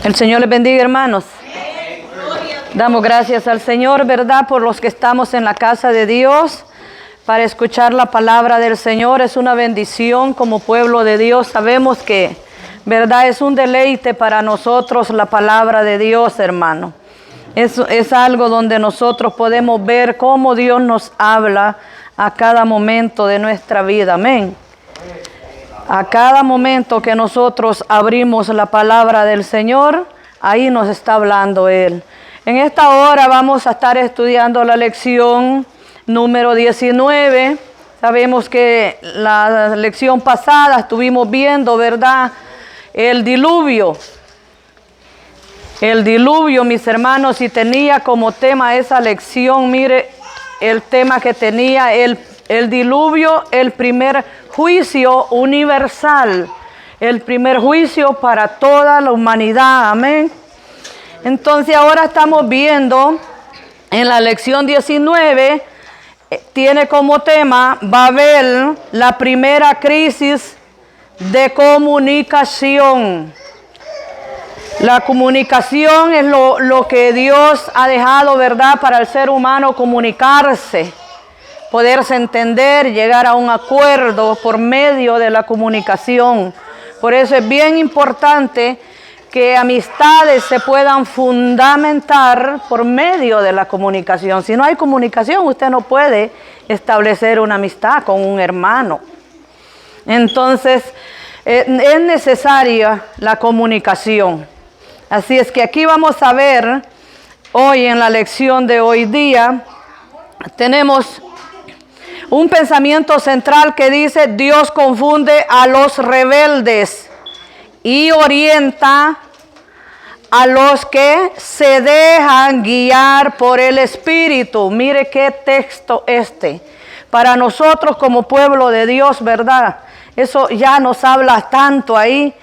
El Señor les bendiga, hermanos. Damos gracias al Señor, ¿verdad?, por los que estamos en la casa de Dios para escuchar la palabra del Señor. Es una bendición como pueblo de Dios. Sabemos que, ¿verdad?, es un deleite para nosotros la palabra de Dios, hermano. Es algo donde nosotros podemos ver cómo Dios nos habla a cada momento de nuestra vida. Amén. A cada momento que nosotros abrimos la palabra del Señor, ahí nos está hablando Él. En esta hora vamos a estar estudiando la lección número 19. Sabemos que la lección pasada estuvimos viendo, ¿verdad?, el diluvio. El diluvio, mis hermanos, y tenía como tema esa lección, mire, el tema que tenía el diluvio, el primer juicio universal, el primer juicio para toda la humanidad, amén. Entonces ahora estamos viendo en la lección 19, tiene como tema Babel, la primera crisis de comunicación. La comunicación es lo que Dios ha dejado, ¿verdad?, para el ser humano comunicarse, poderse entender, llegar a un acuerdo por medio de la comunicación. Por eso es bien importante que amistades se puedan fundamentar por medio de la comunicación. Si no hay comunicación, usted no puede establecer una amistad con un hermano. Entonces, es necesaria la comunicación. Así es que aquí vamos a ver, hoy en la lección de hoy día, tenemos un pensamiento central que dice: Dios confunde a los rebeldes y orienta a los que se dejan guiar por el Espíritu. Mire qué texto este. Para nosotros como pueblo de Dios, ¿verdad? Eso ya nos habla tanto ahí.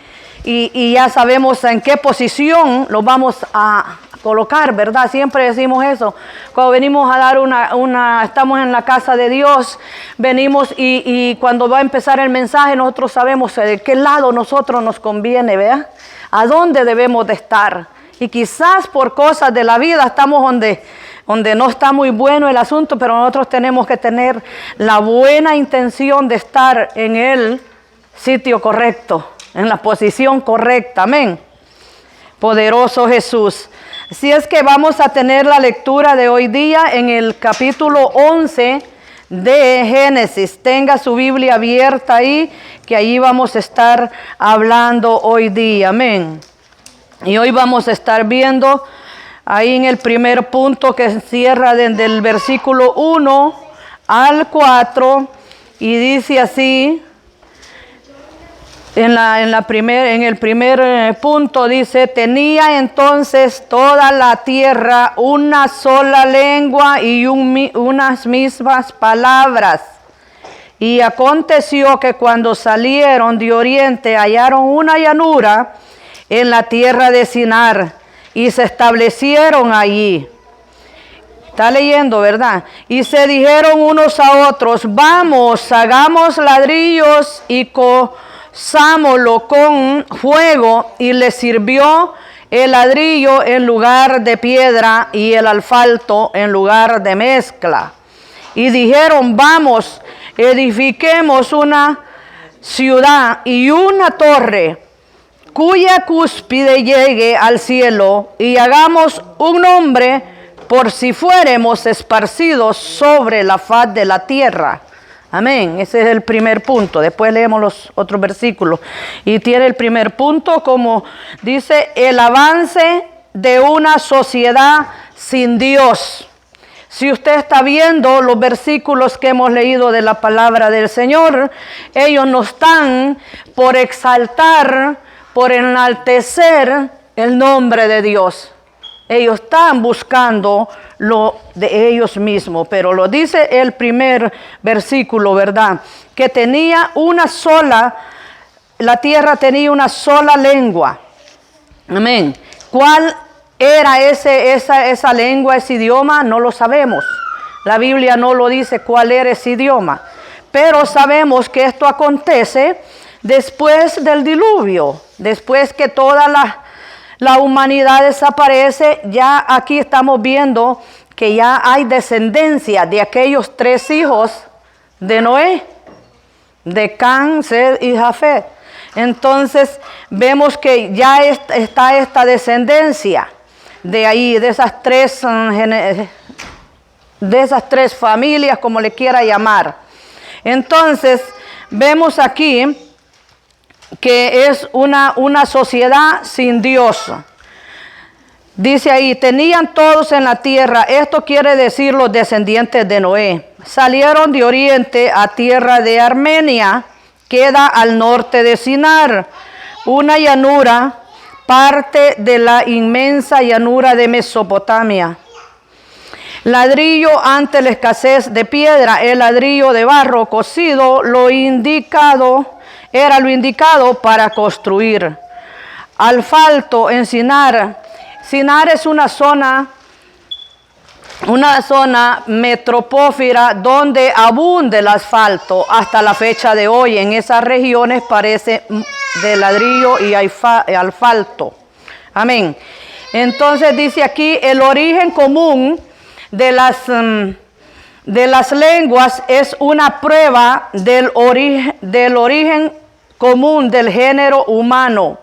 Y ya sabemos en qué posición lo vamos a colocar, ¿verdad? Siempre decimos eso. Cuando venimos a dar estamos en la casa de Dios, venimos y cuando va a empezar el mensaje, nosotros sabemos de qué lado nosotros nos conviene, ¿verdad? A dónde debemos de estar. Y quizás por cosas de la vida estamos donde no está muy bueno el asunto, pero nosotros tenemos que tener la buena intención de estar en el sitio correcto, en la posición correcta, amén. Poderoso Jesús. Así es que vamos a tener la lectura de hoy día en el capítulo 11 de Génesis. Tenga su Biblia abierta ahí, que ahí vamos a estar hablando hoy día, amén. Y hoy vamos a estar viendo ahí en el primer punto que cierra desde el versículo 1 al 4 y dice así. En el primer punto dice: tenía entonces toda la tierra una sola lengua y unas mismas palabras. Y aconteció que cuando salieron de oriente hallaron una llanura en la tierra de Sinar y se establecieron allí. Está leyendo, ¿verdad? Y se dijeron unos a otros: vamos, hagamos ladrillos y cozámoslo con fuego. Y le sirvió el ladrillo en lugar de piedra y el asfalto en lugar de mezcla. Y dijeron: vamos, edifiquemos una ciudad y una torre cuya cúspide llegue al cielo, y hagamos un nombre por si fuéramos esparcidos sobre la faz de la tierra. Amén. Ese es el primer punto. Después leemos los otros versículos. Y tiene el primer punto como dice: el avance de una sociedad sin Dios. Si usted está viendo los versículos que hemos leído de la palabra del Señor, ellos no están por exaltar, por enaltecer el nombre de Dios. Ellos están buscando lo de ellos mismos, pero lo dice el primer versículo, ¿verdad? Que tenía la tierra tenía una sola lengua. Amén. ¿Cuál era esa lengua, ese idioma? No lo sabemos. La Biblia no lo dice cuál era ese idioma. Pero sabemos que esto acontece después del diluvio, después que toda la humanidad desaparece. Ya aquí estamos viendo que ya hay descendencia de aquellos 3 hijos de Noé, de Can, Sed y Jafet. Entonces vemos que ya está esta descendencia de ahí, de esas tres familias, como le quiera llamar. Entonces vemos aquí que es una sociedad sin Dios. Dice ahí, tenían todos en la tierra, esto quiere decir los descendientes de Noé, salieron de oriente a tierra de Armenia, queda al norte de Sinar, una llanura, parte de la inmensa llanura de Mesopotamia. Ladrillo ante la escasez de piedra, el ladrillo de barro cocido, era lo indicado para construir. Asfalto en Sinar. Sinar es una zona metropófira donde abunda el asfalto hasta la fecha de hoy. En esas regiones parece de ladrillo y asfalto. Amén. Entonces dice aquí, el origen común de las lenguas es una prueba del origen común del género humano.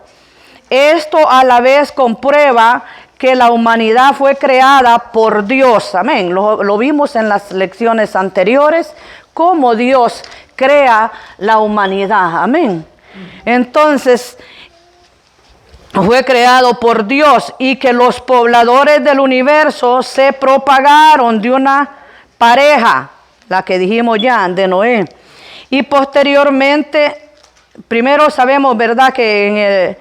Esto a la vez comprueba que la humanidad fue creada por Dios. Amén. Lo vimos en las lecciones anteriores, cómo Dios crea la humanidad. Amén. Entonces, fue creado por Dios y que los pobladores del universo se propagaron de una pareja, la que dijimos ya, de Noé. Y posteriormente, primero sabemos, ¿verdad?, que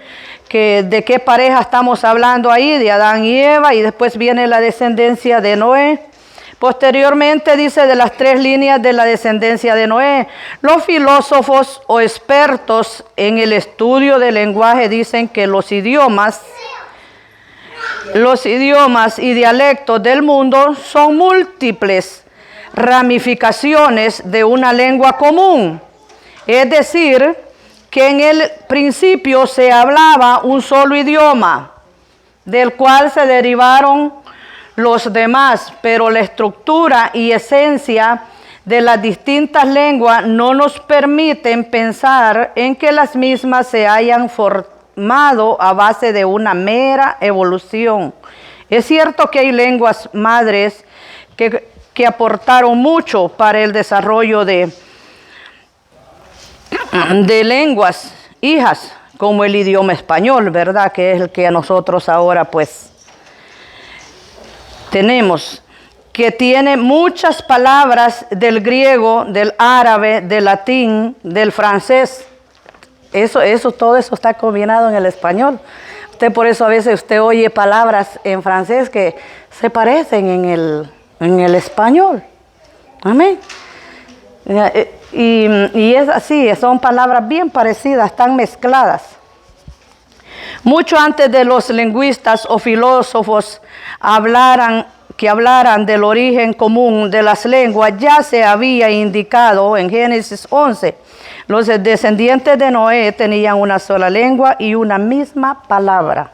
de qué pareja estamos hablando ahí, de Adán y Eva, y después viene la descendencia de Noé. Posteriormente dice de las 3 líneas de la descendencia de Noé. Los filósofos o expertos en el estudio del lenguaje dicen que los idiomas y dialectos del mundo son múltiples ramificaciones de una lengua común. Es decir, que en el principio se hablaba un solo idioma, del cual se derivaron los demás, pero la estructura y esencia de las distintas lenguas no nos permiten pensar en que las mismas se hayan formado a base de una mera evolución. Es cierto que hay lenguas madres que aportaron mucho para el desarrollo de lenguas hijas, como el idioma español, ¿verdad?, que es el que nosotros ahora pues tenemos, que tiene muchas palabras del griego, del árabe, del latín, del francés. Todo eso está combinado en el español. Por eso a veces usted oye palabras en francés que se parecen en el español. Amén. Y es así, son palabras bien parecidas, están mezcladas. Mucho antes de los lingüistas o filósofos que hablaran del origen común de las lenguas, ya se había indicado en Génesis 11. Los descendientes de Noé tenían una sola lengua y una misma palabra.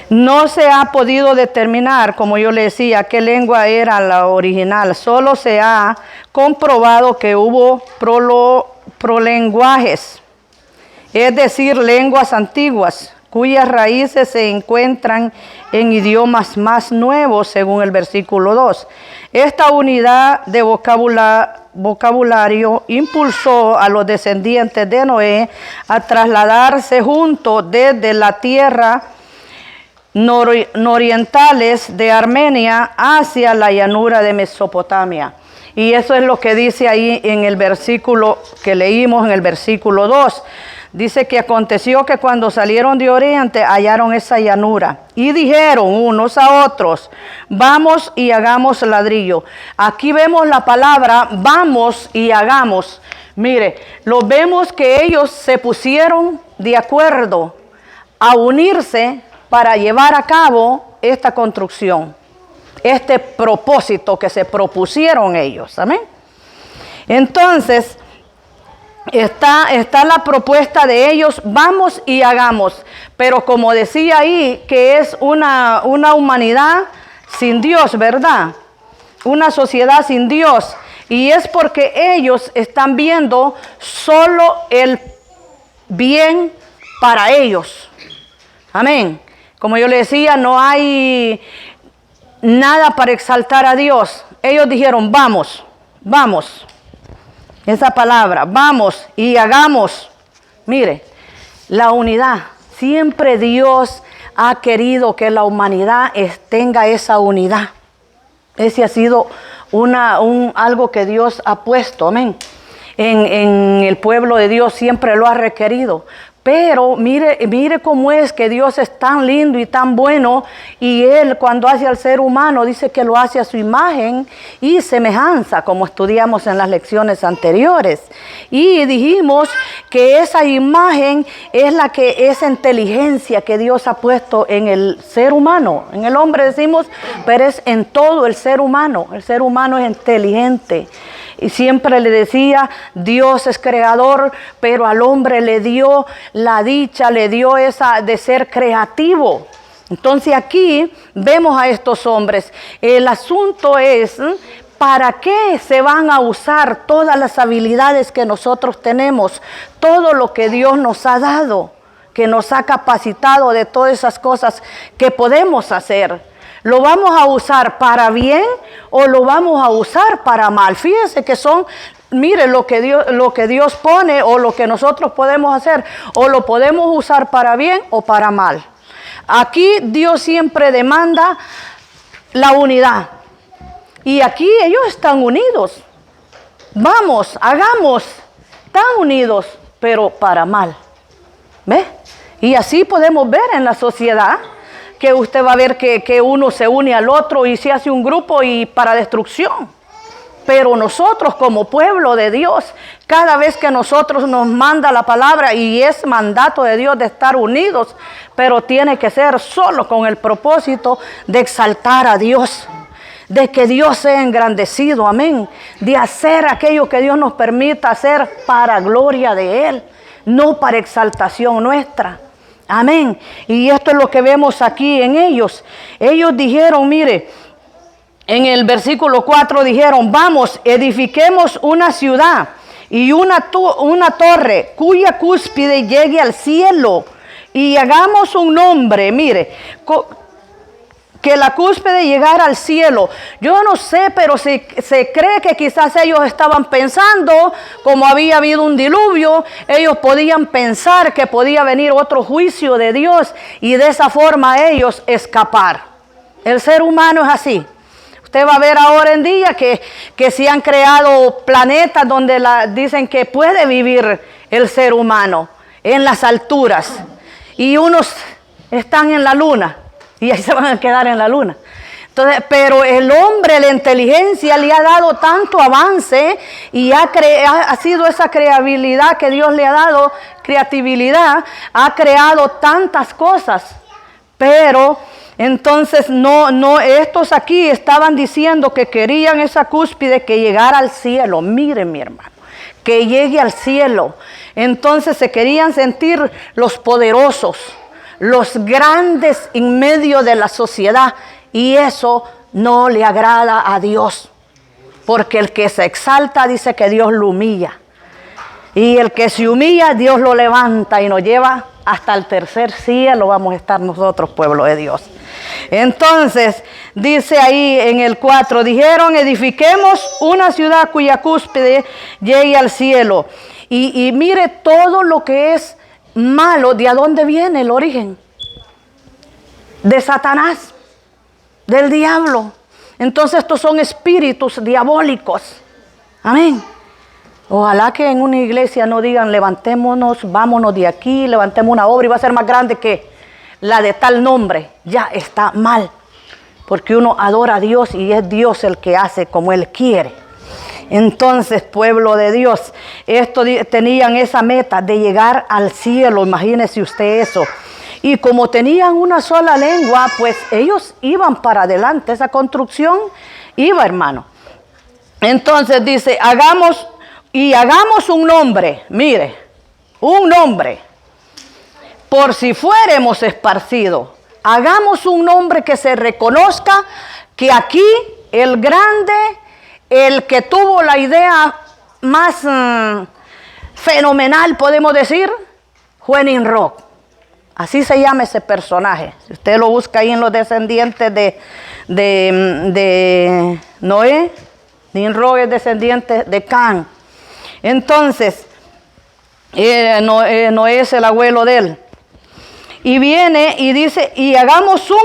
No se ha podido determinar, como yo le decía, qué lengua era la original. Solo se ha comprobado que hubo prolenguajes, es decir, lenguas antiguas, cuyas raíces se encuentran en idiomas más nuevos, según el versículo 2. Esta unidad de vocabulario impulsó a los descendientes de Noé a trasladarse juntos desde la tierra nororientales de Armenia hacia la llanura de Mesopotamia. Y eso es lo que dice ahí en el versículo que leímos, en el versículo 2. Dice que aconteció que cuando salieron de oriente hallaron esa llanura y dijeron unos a otros, vamos y hagamos ladrillo. Aquí vemos la palabra vamos y hagamos. Mire, lo vemos que ellos se pusieron de acuerdo a unirse para llevar a cabo esta construcción, este propósito que se propusieron ellos. Amén. Entonces, está la propuesta de ellos, vamos y hagamos. Pero como decía ahí, que es una humanidad sin Dios, ¿verdad? Una sociedad sin Dios. Y es porque ellos están viendo solo el bien para ellos. Amén. Como yo le decía, no hay nada para exaltar a Dios. Ellos dijeron, vamos, vamos. Esa palabra, vamos y hagamos. Mire, la unidad. Siempre Dios ha querido que la humanidad tenga esa unidad. Ese ha sido algo que Dios ha puesto, amén. En el pueblo de Dios siempre lo ha requerido. Pero mire cómo es que Dios es tan lindo y tan bueno, y Él cuando hace al ser humano dice que lo hace a su imagen y semejanza, como estudiamos en las lecciones anteriores. Y dijimos que esa imagen es esa inteligencia que Dios ha puesto en el ser humano. En el hombre decimos, pero es en todo el ser humano. El ser humano es inteligente. Y siempre le decía, Dios es creador, pero al hombre le dio la dicha, le dio esa de ser creativo. Entonces aquí vemos a estos hombres. El asunto es, ¿para qué se van a usar todas las habilidades que nosotros tenemos? Todo lo que Dios nos ha dado, que nos ha capacitado de todas esas cosas que podemos hacer. ¿Lo vamos a usar para bien o lo vamos a usar para mal? Fíjense que mire lo que Dios pone o lo que nosotros podemos hacer, o lo podemos usar para bien o para mal. Aquí Dios siempre demanda la unidad. Y aquí ellos están unidos. Vamos, hagamos, están unidos, pero para mal. ¿Ve? Y así podemos ver en la sociedad que usted va a ver que uno se une al otro y se hace un grupo y para destrucción. Pero nosotros como pueblo de Dios, cada vez que nosotros nos manda la palabra, y es mandato de Dios de estar unidos, pero tiene que ser solo con el propósito de exaltar a Dios, de que Dios sea engrandecido, amén, de hacer aquello que Dios nos permita hacer para gloria de Él, no para exaltación nuestra. Amén. Y esto es lo que vemos aquí en ellos. Ellos dijeron, mire, en el versículo 4 dijeron, vamos, edifiquemos una ciudad y una torre cuya cúspide llegue al cielo, y hagamos un nombre, mire, que la cúspide llegara al cielo. Yo no sé, pero se cree que quizás ellos estaban pensando, como había habido un diluvio, ellos podían pensar que podía venir otro juicio de Dios y de esa forma ellos escapar. El ser humano es así. Usted va a ver ahora en día que se han creado planetas donde dicen que puede vivir el ser humano en las alturas, y unos están en la luna. Y ahí se van a quedar en la luna. Entonces, pero el hombre, la inteligencia le ha dado tanto avance y ha sido esa creatividad que Dios le ha dado, creatividad, ha creado tantas cosas. Pero entonces estos aquí estaban diciendo que querían esa cúspide que llegara al cielo. Miren, mi hermano, que llegue al cielo. Entonces se querían sentir los poderosos, los grandes en medio de la sociedad, y eso no le agrada a Dios, porque el que se exalta dice que Dios lo humilla, y el que se humilla Dios lo levanta y nos lleva hasta el tercer cielo. Vamos a estar nosotros, pueblo de Dios. Entonces dice ahí en el 4, dijeron, edifiquemos una ciudad cuya cúspide llegue al cielo. Y mire todo lo que es malo. ¿De dónde viene el origen? De Satanás, del diablo. Entonces estos son espíritus diabólicos. Amén. Ojalá que en una iglesia no digan, levantémonos, vámonos de aquí, levantemos una obra y va a ser más grande que la de tal nombre. Ya está mal, porque uno adora a Dios y es Dios el que hace como Él quiere. Entonces, pueblo de Dios, tenían esa meta de llegar al cielo. Imagínese usted eso. Y como tenían una sola lengua, pues ellos iban para adelante. Esa construcción iba, hermano. Entonces dice, hagamos y hagamos un nombre, mire, un nombre, por si fuéramos esparcidos. Hagamos un nombre que se reconozca que aquí el grande, el que tuvo la idea más fenomenal, podemos decir, fue Nimrod. Así se llama ese personaje. Si usted lo busca ahí en los descendientes de Noé, Nimrod es descendiente de Can. Entonces, Noé es el abuelo de él. Y viene y dice, y hagamos un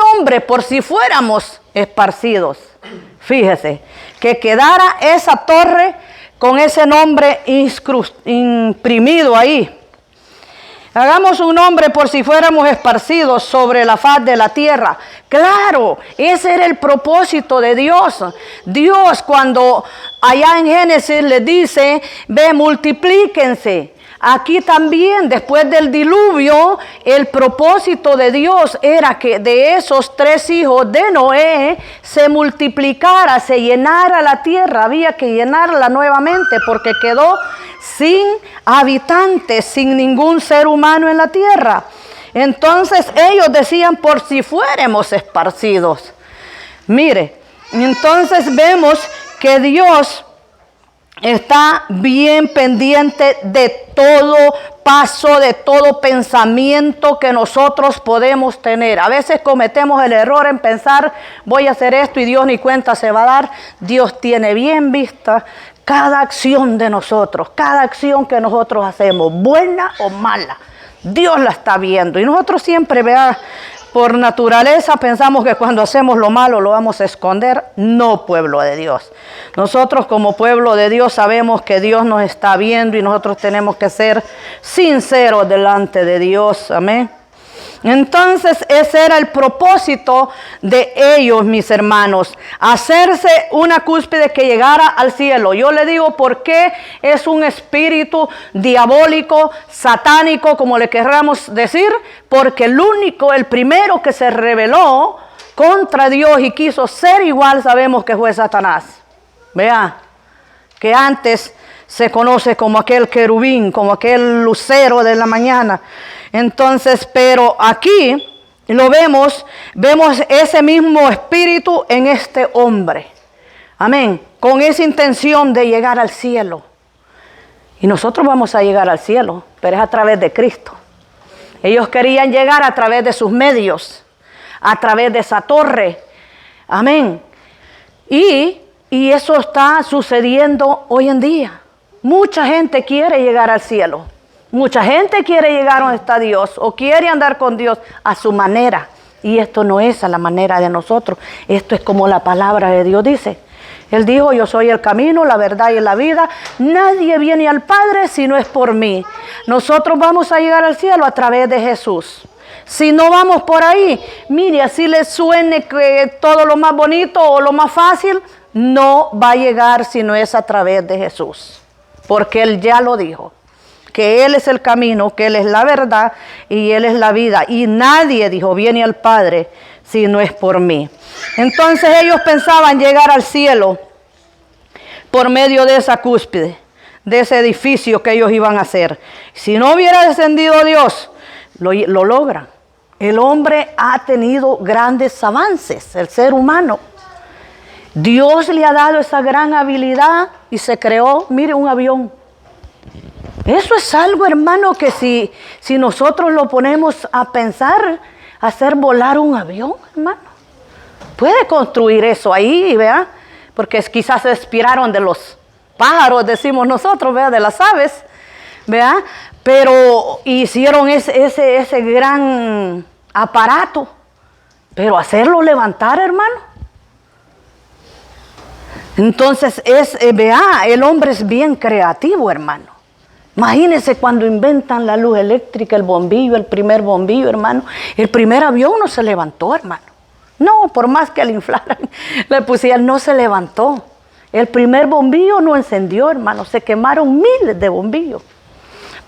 nombre por si fuéramos esparcidos. Fíjese, que quedara esa torre con ese nombre imprimido ahí. Hagamos un nombre por si fuéramos esparcidos sobre la faz de la tierra. Claro, ese era el propósito de Dios. Dios, cuando allá en Génesis le dice, ve, multiplíquense. Aquí también, después del diluvio, el propósito de Dios era que de esos 3 hijos de Noé se multiplicara, se llenara la tierra. Había que llenarla nuevamente porque quedó sin habitantes, sin ningún ser humano en la tierra. Entonces ellos decían, por si fuéramos esparcidos. Mire, entonces vemos que Dios está bien pendiente de todo paso, de todo pensamiento que nosotros podemos tener. A veces cometemos el error en pensar, voy a hacer esto y Dios ni cuenta se va a dar. Dios tiene bien vista cada acción de nosotros, cada acción que nosotros hacemos, buena o mala. Dios la está viendo y nosotros siempre, vea, por naturaleza pensamos que cuando hacemos lo malo lo vamos a esconder. No, pueblo de Dios. Nosotros como pueblo de Dios sabemos que Dios nos está viendo y nosotros tenemos que ser sinceros delante de Dios. Amén. Entonces ese era el propósito de ellos, mis hermanos, hacerse una cúspide que llegara al cielo. Yo le digo por qué es un espíritu diabólico, satánico, como le querramos decir, porque el primero que se rebeló contra Dios y quiso ser igual, sabemos que fue Satanás. Vea, que antes se conoce como aquel querubín, como aquel lucero de la mañana. Entonces, pero aquí lo vemos ese mismo espíritu en este hombre. Amén. Con esa intención de llegar al cielo. Y nosotros vamos a llegar al cielo, pero es a través de Cristo. Ellos querían llegar a través de sus medios, a través de esa torre. Amén. Y eso está sucediendo hoy en día. Mucha gente quiere llegar al cielo. Mucha gente quiere llegar donde está Dios o quiere andar con Dios a su manera. Y esto no es a la manera de nosotros. Esto es como la palabra de Dios dice. Él dijo, yo soy el camino, la verdad y la vida. Nadie viene al Padre si no es por mí. Nosotros vamos a llegar al cielo a través de Jesús. Si no vamos por ahí, mire, así le suene que todo lo más bonito o lo más fácil, no va a llegar si no es a través de Jesús. Porque Él ya lo dijo. Que Él es el camino, que Él es la verdad y Él es la vida. Y nadie, dijo, viene al Padre si no es por mí. Entonces ellos pensaban llegar al cielo por medio de esa cúspide, de ese edificio que ellos iban a hacer. Si no hubiera descendido Dios, lo logran. El hombre ha tenido grandes avances, el ser humano. Dios le ha dado esa gran habilidad y se creó, mire, un avión. Eso es algo, hermano, que si nosotros lo ponemos a pensar, hacer volar un avión, hermano. Puede construir eso ahí, ¿vea? Porque quizás se inspiraron de los pájaros, decimos nosotros, ¿vea? De las aves, ¿vea? Pero hicieron ese gran aparato. Pero hacerlo levantar, hermano. Entonces, vea, el hombre es bien creativo, hermano. Imagínense cuando inventan la luz eléctrica, el bombillo, el primer bombillo, hermano. El primer avión no se levantó, hermano. No, por más que le inflaran, le pusieran, no se levantó. El primer bombillo no encendió, hermano. Se quemaron miles de bombillos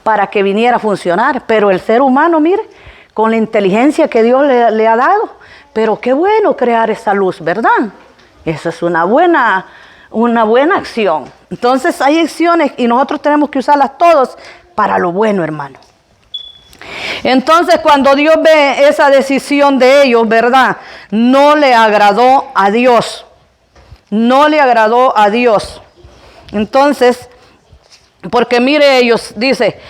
para que viniera a funcionar. Pero el ser humano, mire, con la inteligencia que Dios le ha dado. Pero qué bueno crear esa luz, ¿verdad? Esa es una buena una buena acción. Entonces hay acciones y nosotros tenemos que usarlas todos para lo bueno, hermano. Entonces cuando Dios ve esa decisión de ellos, ¿verdad? No le agradó a Dios. No le agradó a Dios. Entonces, porque mire ellos, dice,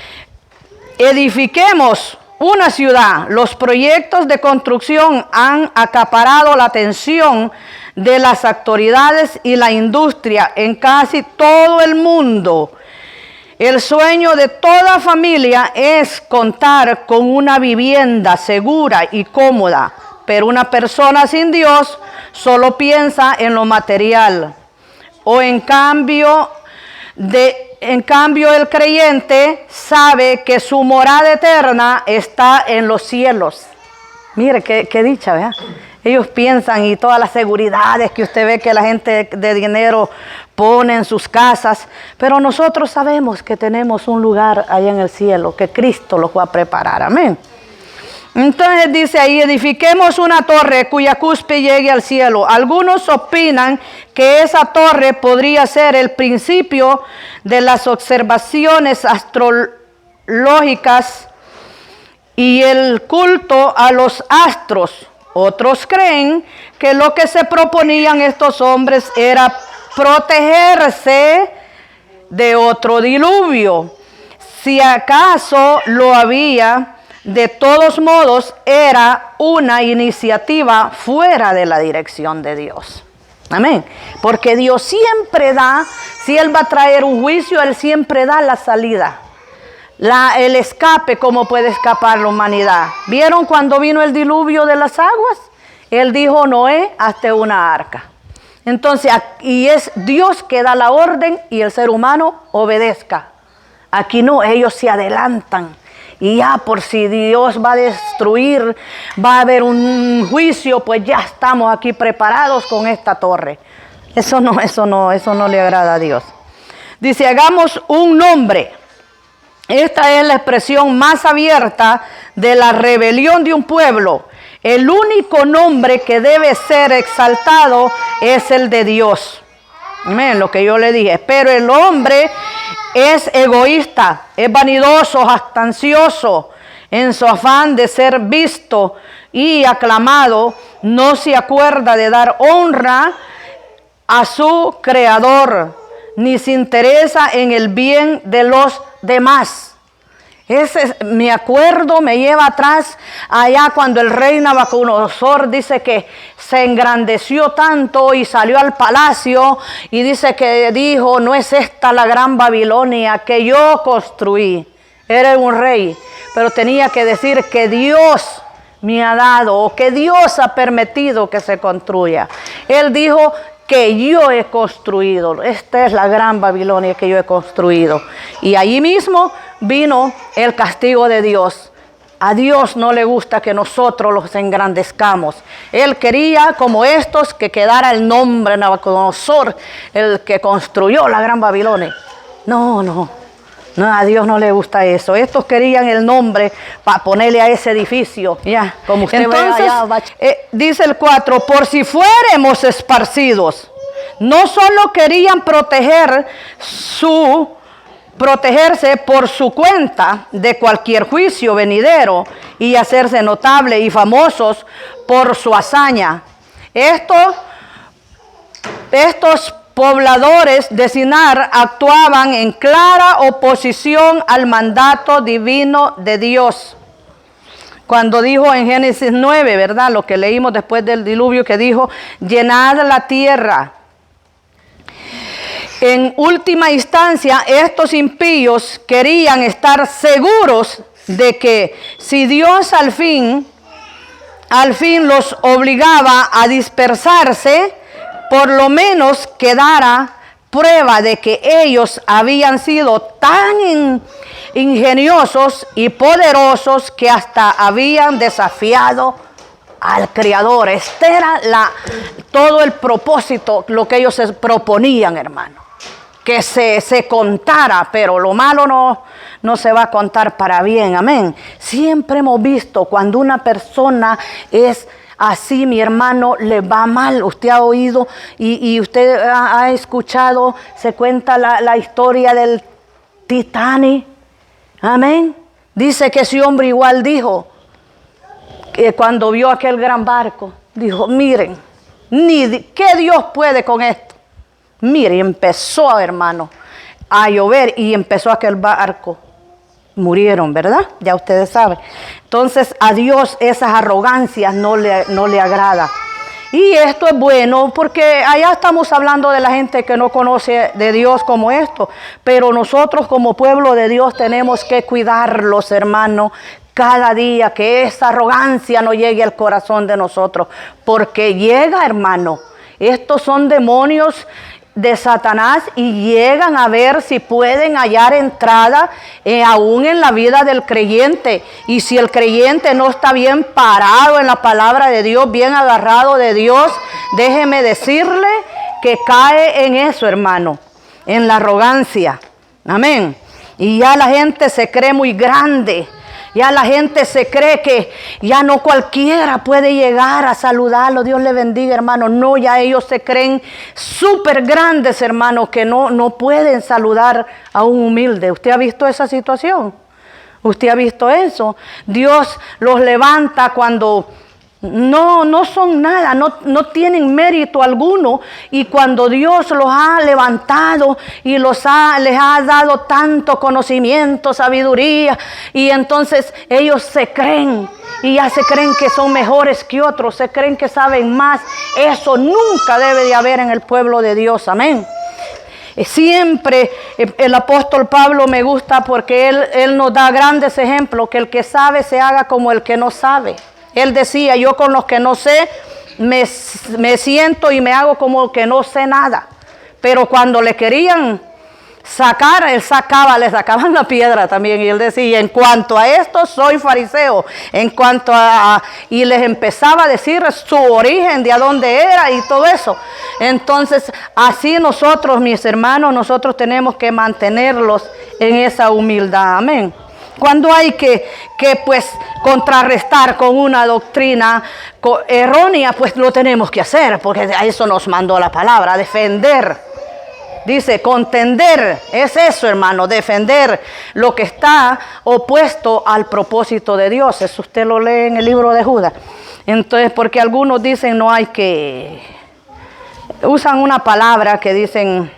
edifiquemos una ciudad. Los proyectos de construcción han acaparado la atención de las autoridades y la industria en casi todo el mundo. El sueño de toda familia es contar con una vivienda segura y cómoda, pero una persona sin Dios solo piensa en lo material. O en cambio el creyente sabe que su morada eterna está en los cielos. Mire, qué dicha, ¿verdad? Ellos piensan y todas las seguridades que usted ve que la gente de dinero pone en sus casas, pero nosotros sabemos que tenemos un lugar allá en el cielo, que Cristo los va a preparar, amén. Entonces dice ahí, edifiquemos una torre cuya cúspide llegue al cielo. Algunos opinan que esa torre podría ser el principio de las observaciones astrológicas y el culto a los astros. Otros creen que lo que se proponían estos hombres era protegerse de otro diluvio. Si acaso lo había, de todos modos era una iniciativa fuera de la dirección de Dios. Amén. Porque Dios siempre da, si Él va a traer un juicio, Él siempre da la salida. El escape, cómo puede escapar la humanidad. ¿Vieron cuando vino el diluvio de las aguas? Él dijo, Noé, hazte una arca. Entonces, y es Dios que da la orden y el ser humano obedezca. Aquí no, ellos se adelantan. Y ya por si Dios va a destruir, va a haber un juicio, pues ya estamos aquí preparados con esta torre. Eso no le agrada a Dios. Dice, hagamos un nombre. Esta es la expresión más abierta de la rebelión de un pueblo. El único nombre que debe ser exaltado es el de Dios. Amén, lo que yo le dije. Pero el hombre es egoísta, es vanidoso, jactancioso. En su afán de ser visto y aclamado, no se acuerda de dar honra a su Creador, ni se interesa en el bien de los demás. Me acuerdo, me lleva atrás allá cuando el rey Nabucodonosor dice que se engrandeció tanto y salió al palacio y dice que dijo, no es esta la gran Babilonia que yo construí. Era un rey, pero tenía que decir que Dios me ha dado o que Dios ha permitido que se construya. Él dijo que yo he construido. Esta es la gran Babilonia que yo he construido. Y allí mismo vino el castigo de Dios. A Dios no le gusta que nosotros los engrandezcamos. Él quería, como estos, que quedara el nombre de Nabucodonosor, el que construyó la gran Babilonia. No, a Dios no le gusta eso. Estos querían el nombre para ponerle a ese edificio. Ya, como usted Entonces, ve allá, dice el 4, por si fuéramos esparcidos. No solo querían protegerse por su cuenta de cualquier juicio venidero y hacerse notables y famosos por su hazaña. Estos pobladores de Sinar actuaban en clara oposición al mandato divino de Dios. Cuando dijo en Génesis 9, ¿verdad? Lo que leímos después del diluvio, que dijo, llenad la tierra. En última instancia, estos impíos querían estar seguros de que si Dios al fin los obligaba a dispersarse, por lo menos quedara prueba de que ellos habían sido tan ingeniosos y poderosos que hasta habían desafiado al Creador. Este era todo el propósito, lo que ellos se proponían, hermano. Que se contara, pero lo malo no se va a contar para bien, amén. Siempre hemos visto cuando una persona es así, mi hermano, le va mal. Usted ha oído y usted ha escuchado, se cuenta la historia del Titanic. Amén. Dice que ese hombre igual dijo, que cuando vio aquel gran barco, dijo, miren, ¿qué Dios puede con esto? Mire, empezó, hermano, a llover y empezó aquel barco. Murieron, ¿verdad? Ya ustedes saben. Entonces a Dios esas arrogancias no le agrada. Y esto es bueno porque allá estamos hablando de la gente que no conoce de Dios como esto. Pero nosotros como pueblo de Dios tenemos que cuidarlos, hermano, cada día, que esa arrogancia no llegue al corazón de nosotros. Porque llega, hermano, estos son demonios de Satanás y llegan a ver si pueden hallar entrada aún en la vida del creyente. Y si el creyente no está bien parado en la palabra de Dios, bien agarrado de Dios, déjeme decirle que cae en eso, hermano, en la arrogancia. Amén. Y ya la gente se cree muy grande. Ya la gente se cree que ya no cualquiera puede llegar a saludarlo. Dios le bendiga, hermano. No, ya ellos se creen súper grandes, hermano, que no pueden saludar a un humilde. ¿Usted ha visto esa situación? ¿Usted ha visto eso? Dios los levanta cuando no son nada, no tienen mérito alguno. Y cuando Dios los ha levantado y les ha dado tanto conocimiento, sabiduría, y entonces ellos se creen y ya se creen que son mejores que otros, se creen que saben más. Eso nunca debe de haber en el pueblo de Dios. Amén. Siempre el apóstol Pablo me gusta porque él nos da grandes ejemplos, que el que sabe se haga como el que no sabe. Él decía, yo con los que no sé me siento y me hago como el que no sé nada. Pero cuando le querían sacar, le sacaban la piedra también. Y él decía, en cuanto a esto soy fariseo. En cuanto y les empezaba a decir su origen, de a dónde era y todo eso. Entonces, así nosotros, mis hermanos, nosotros tenemos que mantenerlos en esa humildad. Amén. Cuando hay que pues contrarrestar con una doctrina errónea, pues lo tenemos que hacer, porque a eso nos mandó la palabra, defender. Dice, contender, es eso, hermano, defender lo que está opuesto al propósito de Dios. Eso usted lo lee en el libro de Judas. Entonces, porque algunos dicen no hay que... Usan una palabra que dicen...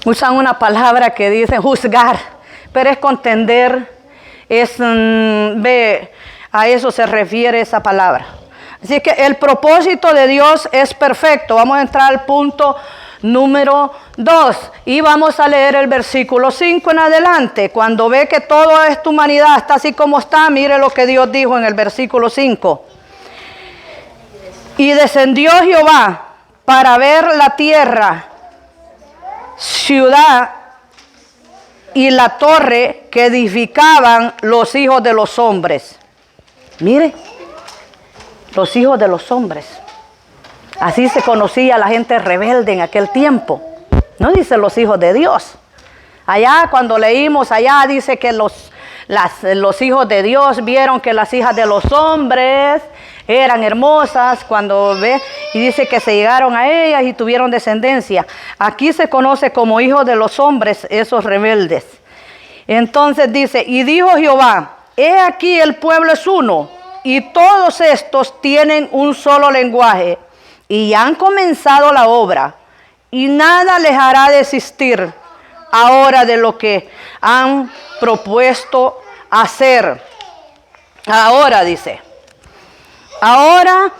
Usan una palabra que dicen juzgar, pero es contender, a eso se refiere esa palabra. Así que el propósito de Dios es perfecto. Vamos a entrar al punto número 2 y vamos a leer el versículo 5 en adelante. Cuando ve que toda esta humanidad está así como está, mire lo que Dios dijo en el versículo 5. Y descendió Jehová para ver la tierra, ciudad y la torre que edificaban los hijos de los hombres. Mire, los hijos de los hombres. Así se conocía la gente rebelde en aquel tiempo. No dice los hijos de Dios. Allá cuando leímos, allá dice que los hijos de Dios vieron que las hijas de los hombres eran hermosas cuando ve, y dice que se llegaron a ellas y tuvieron descendencia. Aquí se conoce como hijos de los hombres esos rebeldes. Entonces dice, y dijo Jehová, he aquí el pueblo es uno, y todos estos tienen un solo lenguaje, y han comenzado la obra, y nada les hará desistir ahora de lo que han propuesto hacer. Ahora dice, ahora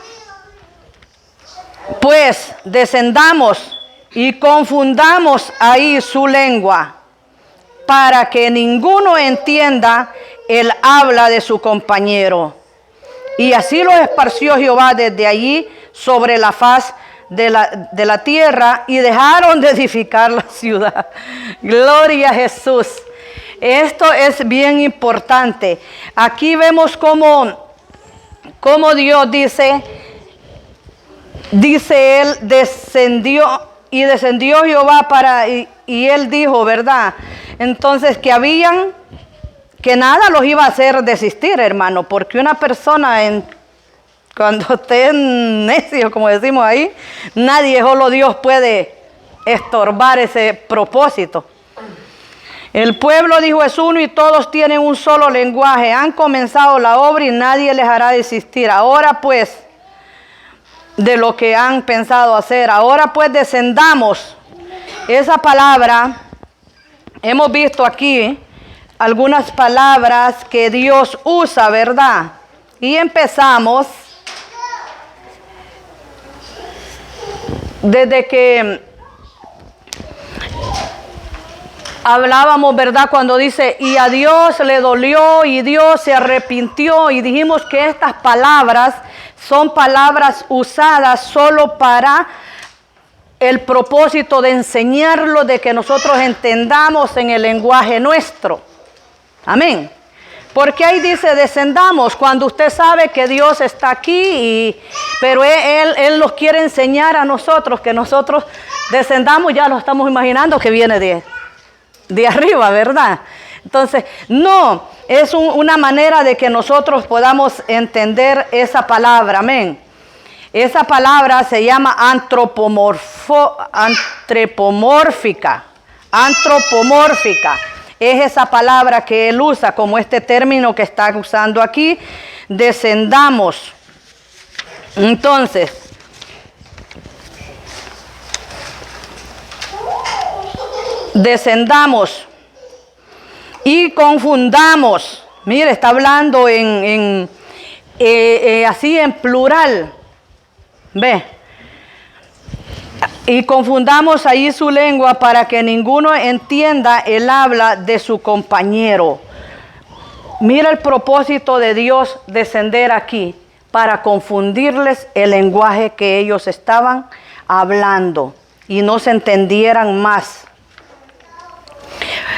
pues descendamos y confundamos ahí su lengua, para que ninguno entienda el habla de su compañero. Y así los esparció Jehová desde allí sobre la faz de la tierra, y dejaron de edificar la ciudad. Gloria a Jesús. Esto es bien importante. Aquí vemos cómo Dios dice él, descendió Jehová y él dijo, ¿verdad? Entonces que habían que nada los iba a hacer desistir, hermano, porque una persona cuando esté necio, como decimos ahí, nadie, solo Dios puede estorbar ese propósito. El pueblo, dijo, es uno y todos tienen un solo lenguaje. Han comenzado la obra y nadie les hará desistir. Ahora pues, de lo que han pensado hacer, ahora pues descendamos. Esa palabra, hemos visto aquí algunas palabras que Dios usa, ¿verdad? Y empezamos desde que hablábamos, ¿verdad? Cuando dice, y a Dios le dolió y Dios se arrepintió, y dijimos que estas palabras son palabras usadas solo para el propósito de enseñarlo, de que nosotros entendamos en el lenguaje nuestro. Amén. Porque ahí dice descendamos, cuando usted sabe que Dios está aquí, pero Él nos quiere enseñar a nosotros, que nosotros descendamos, ya lo estamos imaginando que viene de arriba, ¿verdad? Entonces, no, es una manera de que nosotros podamos entender esa palabra, amén. Esa palabra se llama antropomórfica. Antropomórfica. Es esa palabra que él usa, como este término que está usando aquí, descendamos. Entonces, descendamos y confundamos. Mire, está hablando así en plural. Ve. Y confundamos ahí su lengua para que ninguno entienda el habla de su compañero. Mira el propósito de Dios descender aquí, para confundirles el lenguaje que ellos estaban hablando y no se entendieran más.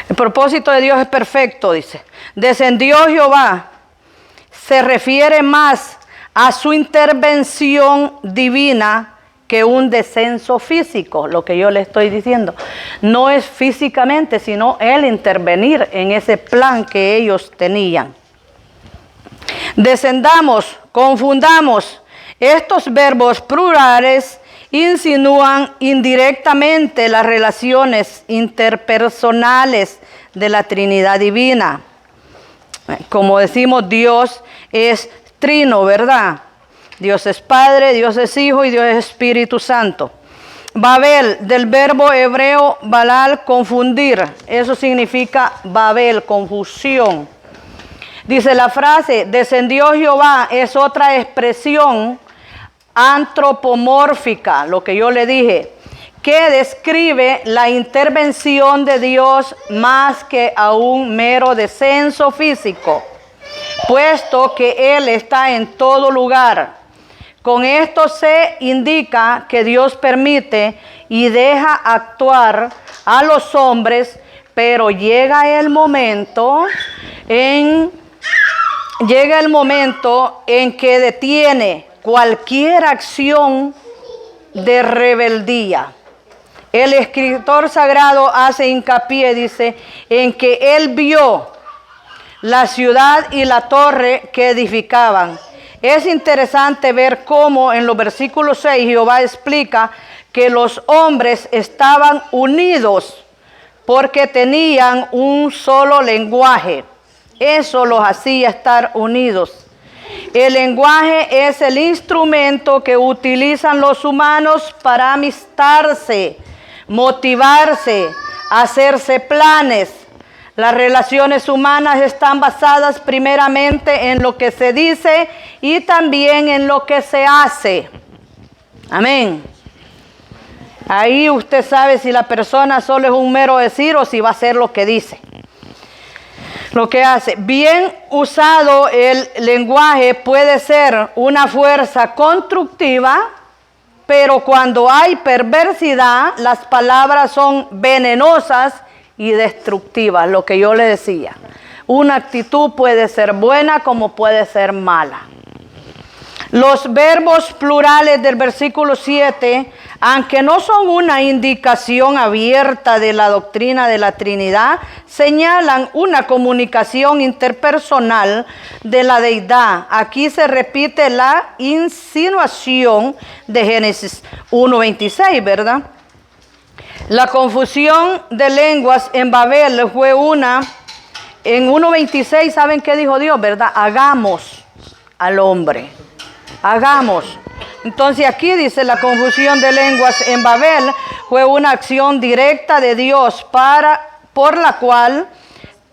El propósito de Dios es perfecto, dice. Descendió Jehová. Se refiere más a su intervención divina que un descenso físico, lo que yo le estoy diciendo. No es físicamente, sino el intervenir en ese plan que ellos tenían. Descendamos, confundamos. Estos verbos plurales insinúan indirectamente las relaciones interpersonales de la Trinidad divina. Como decimos, Dios es trino, ¿verdad? Dios es Padre, Dios es Hijo y Dios es Espíritu Santo. Babel, del verbo hebreo balal, confundir. Eso significa Babel, confusión. Dice la frase, descendió Jehová, es otra expresión antropomórfica, lo que yo le dije, que describe la intervención de Dios más que a un mero descenso físico, puesto que Él está en todo lugar. Con esto se indica que Dios permite y deja actuar a los hombres, pero llega el momento en que detiene cualquier acción de rebeldía. El escritor sagrado hace hincapié, dice, en que él vio la ciudad y la torre que edificaban. Es interesante ver cómo en los versículos 6 Jehová explica que los hombres estaban unidos porque tenían un solo lenguaje. Eso los hacía estar unidos. El lenguaje es el instrumento que utilizan los humanos para amistarse, motivarse, hacerse planes. Las relaciones humanas están basadas primeramente en lo que se dice y también en lo que se hace. Amén. Ahí usted sabe si la persona solo es un mero decir o si va a hacer lo que dice. Lo que hace. Bien usado el lenguaje puede ser una fuerza constructiva, pero cuando hay perversidad, las palabras son venenosas y destructivas, lo que yo le decía. Una actitud puede ser buena como puede ser mala. Los verbos plurales del versículo 7 aunque no son una indicación abierta de la doctrina de la Trinidad, señalan una comunicación interpersonal de la deidad. Aquí se repite la insinuación de Génesis 1:26, ¿verdad? La confusión de lenguas en Babel fue en 1:26, ¿saben qué dijo Dios, verdad? Hagamos al hombre, hagamos. Entonces aquí dice, la confusión de lenguas en Babel fue una acción directa de Dios por la cual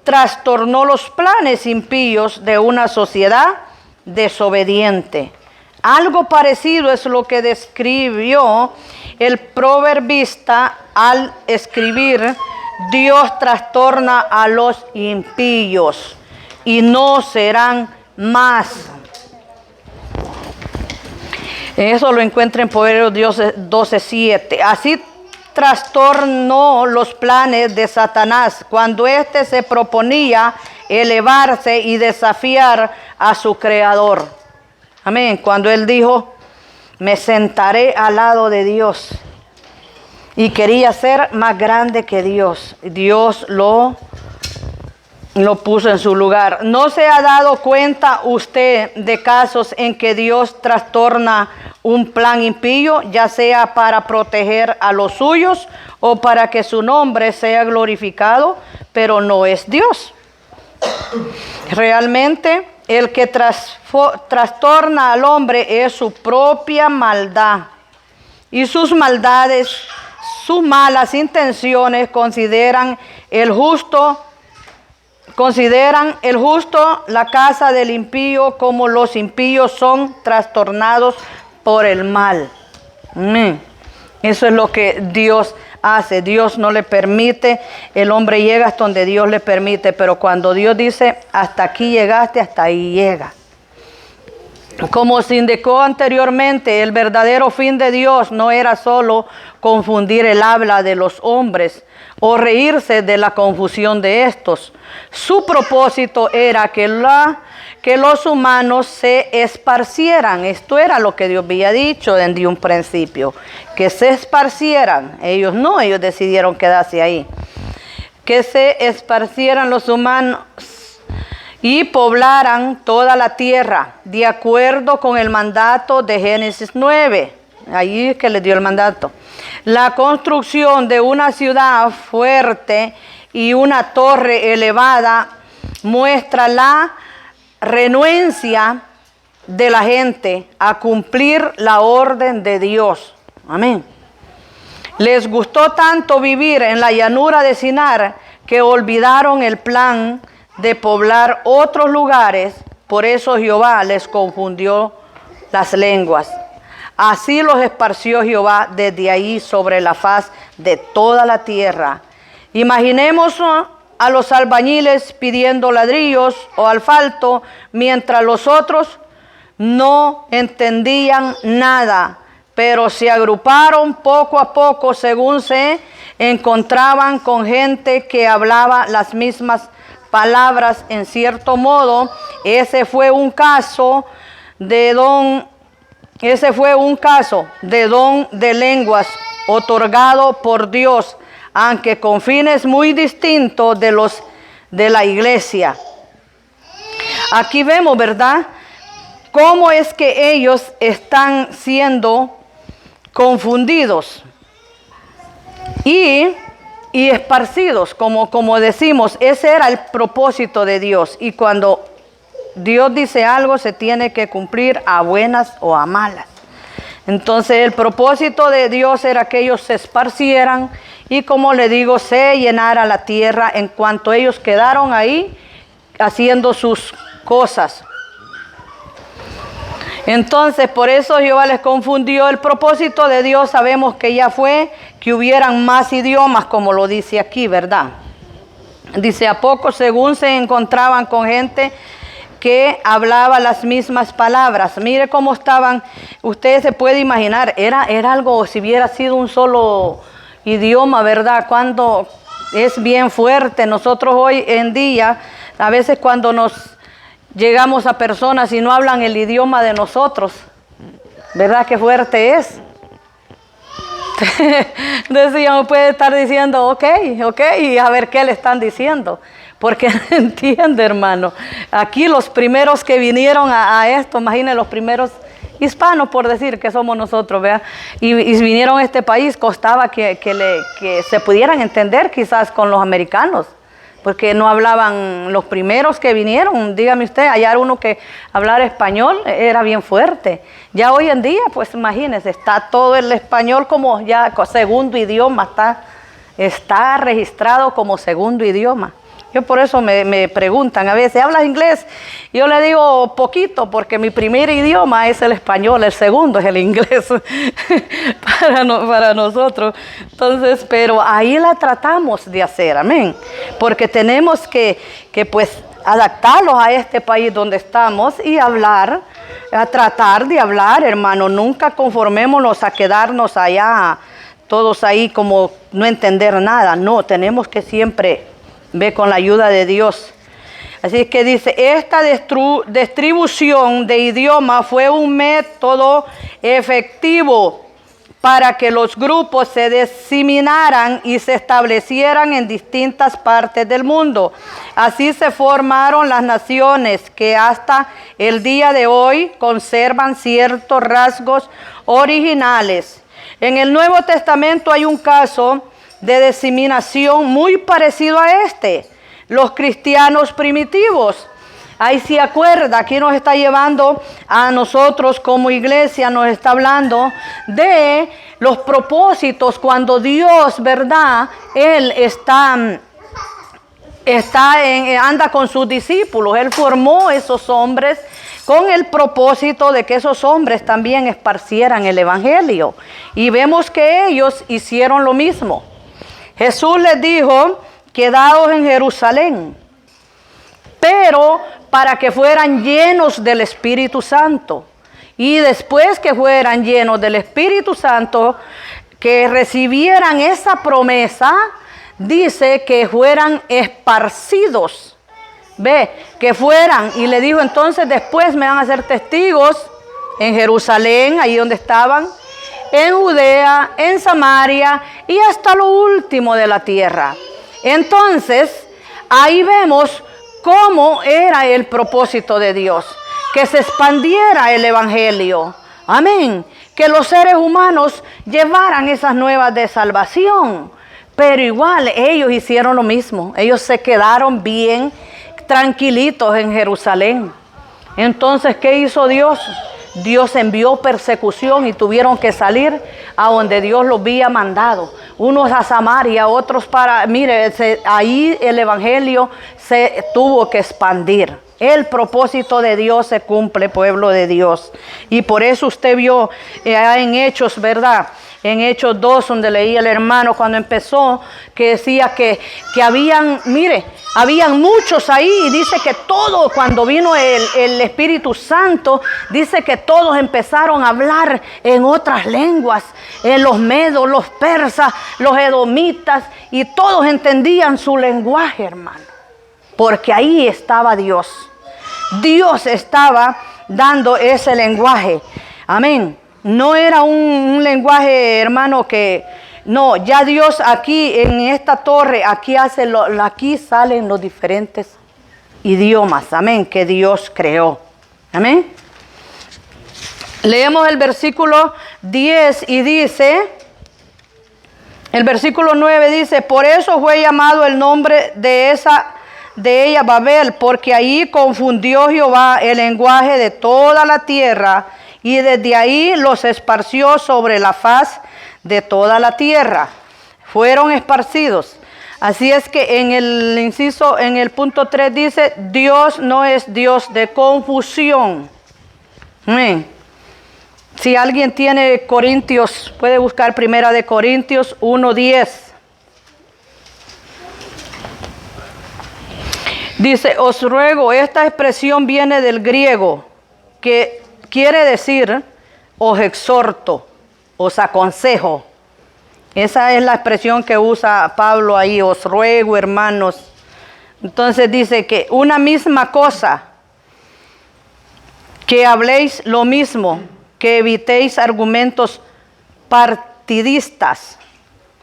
trastornó los planes impíos de una sociedad desobediente. Algo parecido es lo que describió el proverbista al escribir: Dios trastorna a los impíos y no serán más. Eso lo encuentra en Proverbios 12:7. Así trastornó los planes de Satanás cuando éste se proponía elevarse y desafiar a su creador. Amén. Cuando él dijo, me sentaré al lado de Dios. Y quería ser más grande que Dios. Dios lo puso en su lugar. ¿No se ha dado cuenta usted de casos en que Dios trastorna un plan impío, ya sea para proteger a los suyos o para que su nombre sea glorificado, pero no es Dios? Realmente el que trastorna al hombre es su propia maldad, y sus maldades, sus malas intenciones consideran el justo la casa del impío, como los impíos son trastornados por el mal. Eso es lo que Dios hace. Dios no le permite, el hombre llega hasta donde Dios le permite, pero cuando Dios dice, hasta aquí llegaste, hasta ahí llega. Como se indicó anteriormente, el verdadero fin de Dios no era solo confundir el habla de los hombres o reírse de la confusión de estos. Su propósito era que los humanos se esparcieran. Esto era lo que Dios había dicho desde un principio, que se esparcieran. Ellos no, ellos decidieron quedarse ahí. Que se esparcieran los humanos y poblaran toda la tierra, de acuerdo con el mandato de Génesis 9. Allí es que les dio el mandato. La construcción de una ciudad fuerte y una torre elevada muestra la renuencia de la gente a cumplir la orden de Dios. Amén. Les gustó tanto vivir en la llanura de Sinar que olvidaron el plan de poblar otros lugares. Por eso Jehová les confundió las lenguas. Así los esparció Jehová desde ahí sobre la faz de toda la tierra. Imaginemos a los albañiles pidiendo ladrillos o asfalto, mientras los otros no entendían nada, pero se agruparon poco a poco según se encontraban con gente que hablaba las mismas palabras. En cierto modo, ese fue un caso de don de lenguas otorgado por Dios, aunque con fines muy distintos de los de la iglesia. Aquí vemos, ¿verdad?, cómo es que ellos están siendo confundidos y esparcidos, como decimos. Ese era el propósito de Dios, y cuando Dios dice algo se tiene que cumplir, a buenas o a malas. Entonces el propósito de Dios era que ellos se esparcieran y, como le digo, se llenara la tierra en cuanto ellos quedaron ahí haciendo sus cosas. Entonces por eso Jehová les confundió. El propósito de Dios sabemos que ya fue que hubieran más idiomas, como lo dice aquí, ¿verdad? Dice, a poco según se encontraban con gente que hablaba las mismas palabras. Mire cómo estaban. Usted se puede imaginar, era algo, si hubiera sido un solo idioma, ¿verdad? Cuando es bien fuerte. Nosotros hoy en día, a veces cuando nos llegamos a personas y no hablan el idioma de nosotros, ¿verdad? Qué fuerte es. Decíamos, puede estar diciendo, ok, y a ver qué le están diciendo. Porque no entiende, hermano. Aquí los primeros que vinieron a esto, imaginen los primeros hispanos, por decir que somos nosotros, ¿vea? Y vinieron a este país, costaba que se pudieran entender quizás con los americanos, porque no hablaban los primeros que vinieron. Dígame usted, hallar uno que hablara español era bien fuerte. Ya hoy en día, pues imagínense, está todo el español como ya segundo idioma, está registrado como segundo idioma. Yo por eso me preguntan a veces, ¿hablas inglés? Yo le digo poquito, porque mi primer idioma es el español, el segundo es el inglés para nosotros. Entonces, pero ahí la tratamos de hacer, amén. Porque tenemos que pues adaptarlos a este país donde estamos y hablar, a tratar de hablar, hermano. Nunca conformémonos a quedarnos allá, todos ahí como no entender nada. No, tenemos que siempre ve con la ayuda de Dios. Así que dice, esta distribución de idioma fue un método efectivo para que los grupos se diseminaran y se establecieran en distintas partes del mundo. Así se formaron las naciones que hasta el día de hoy conservan ciertos rasgos originales. En el Nuevo Testamento hay un caso de diseminación muy parecido a este. Los cristianos primitivos. Ahí se acuerda, aquí nos está llevando a nosotros como iglesia, nos está hablando de los propósitos cuando Dios, ¿verdad? Él anda con sus discípulos. Él formó esos hombres con el propósito de que esos hombres también esparcieran el evangelio. Y vemos que ellos hicieron lo mismo. Jesús les dijo, quedaos en Jerusalén, pero para que fueran llenos del Espíritu Santo. Y después que fueran llenos del Espíritu Santo, que recibieran esa promesa, dice que fueran esparcidos. Ve, que fueran, y le dijo entonces después me van a ser testigos en Jerusalén, ahí donde estaban, en Judea, en Samaria y hasta lo último de la tierra. Entonces, ahí vemos cómo era el propósito de Dios, que se expandiera el evangelio. Amén. Que los seres humanos llevaran esas nuevas de salvación. Pero igual ellos hicieron lo mismo. Ellos se quedaron bien tranquilitos en Jerusalén. Entonces, ¿qué hizo Dios? Dios envió persecución y tuvieron que salir a donde Dios los había mandado. Unos a Samaria, otros ahí el evangelio se tuvo que expandir. El propósito de Dios se cumple, pueblo de Dios. Y por eso usted vio en Hechos, ¿verdad? En Hechos 2, donde leía el hermano cuando empezó, que decía que habían muchos ahí, y dice que todo, cuando vino el Espíritu Santo, dice que todos empezaron a hablar en otras lenguas, los medos, los persas, los edomitas, y todos entendían su lenguaje, hermano, porque ahí estaba Dios. Dios estaba dando ese lenguaje, amén. No era un lenguaje, hermano, no, ya Dios aquí en esta torre, aquí salen los diferentes idiomas, amén, que Dios creó, amén. Leemos el versículo 10 y dice, el versículo 9 dice, por eso fue llamado el nombre de ella Babel, porque ahí confundió Jehová el lenguaje de toda la tierra, y desde ahí los esparció sobre la faz de toda la tierra. Fueron esparcidos. Así es que en el inciso, en el punto 3 dice, Dios no es Dios de confusión. Amén. Si alguien tiene Corintios, puede buscar Primera de Corintios 1:10. Dice, os ruego, esta expresión viene del griego, que quiere decir, os exhorto, os aconsejo. Esa es la expresión que usa Pablo ahí, os ruego, hermanos. Entonces dice que una misma cosa, que habléis lo mismo, que evitéis argumentos partidistas.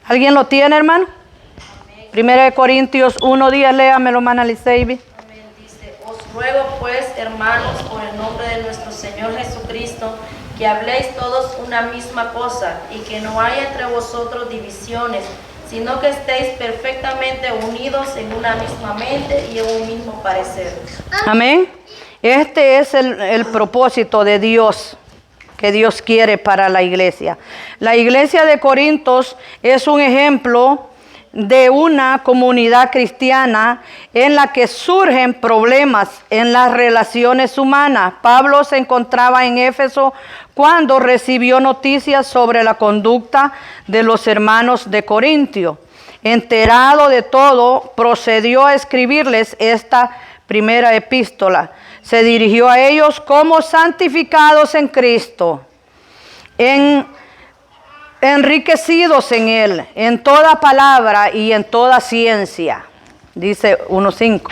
¿Alguien lo tiene, hermano? 1 Corintios 1:10, léamelo, hermana Liseibi. Amén. Dice, os ruego pues, hermanos, por el nombre de nuestro Señor Jesucristo, que habléis todos una misma cosa, y que no haya entre vosotros divisiones, sino que estéis perfectamente unidos en una misma mente y en un mismo parecer. Amén. Este es el propósito de Dios, que Dios quiere para la iglesia. La iglesia de Corintios es un ejemplo de una comunidad cristiana en la que surgen problemas en las relaciones humanas. Pablo se encontraba en Éfeso cuando recibió noticias sobre la conducta de los hermanos de Corintio. Enterado de todo, procedió a escribirles esta primera epístola. Se dirigió a ellos como santificados en Cristo, enriquecidos en Él, en toda palabra y en toda ciencia. Dice 1:5.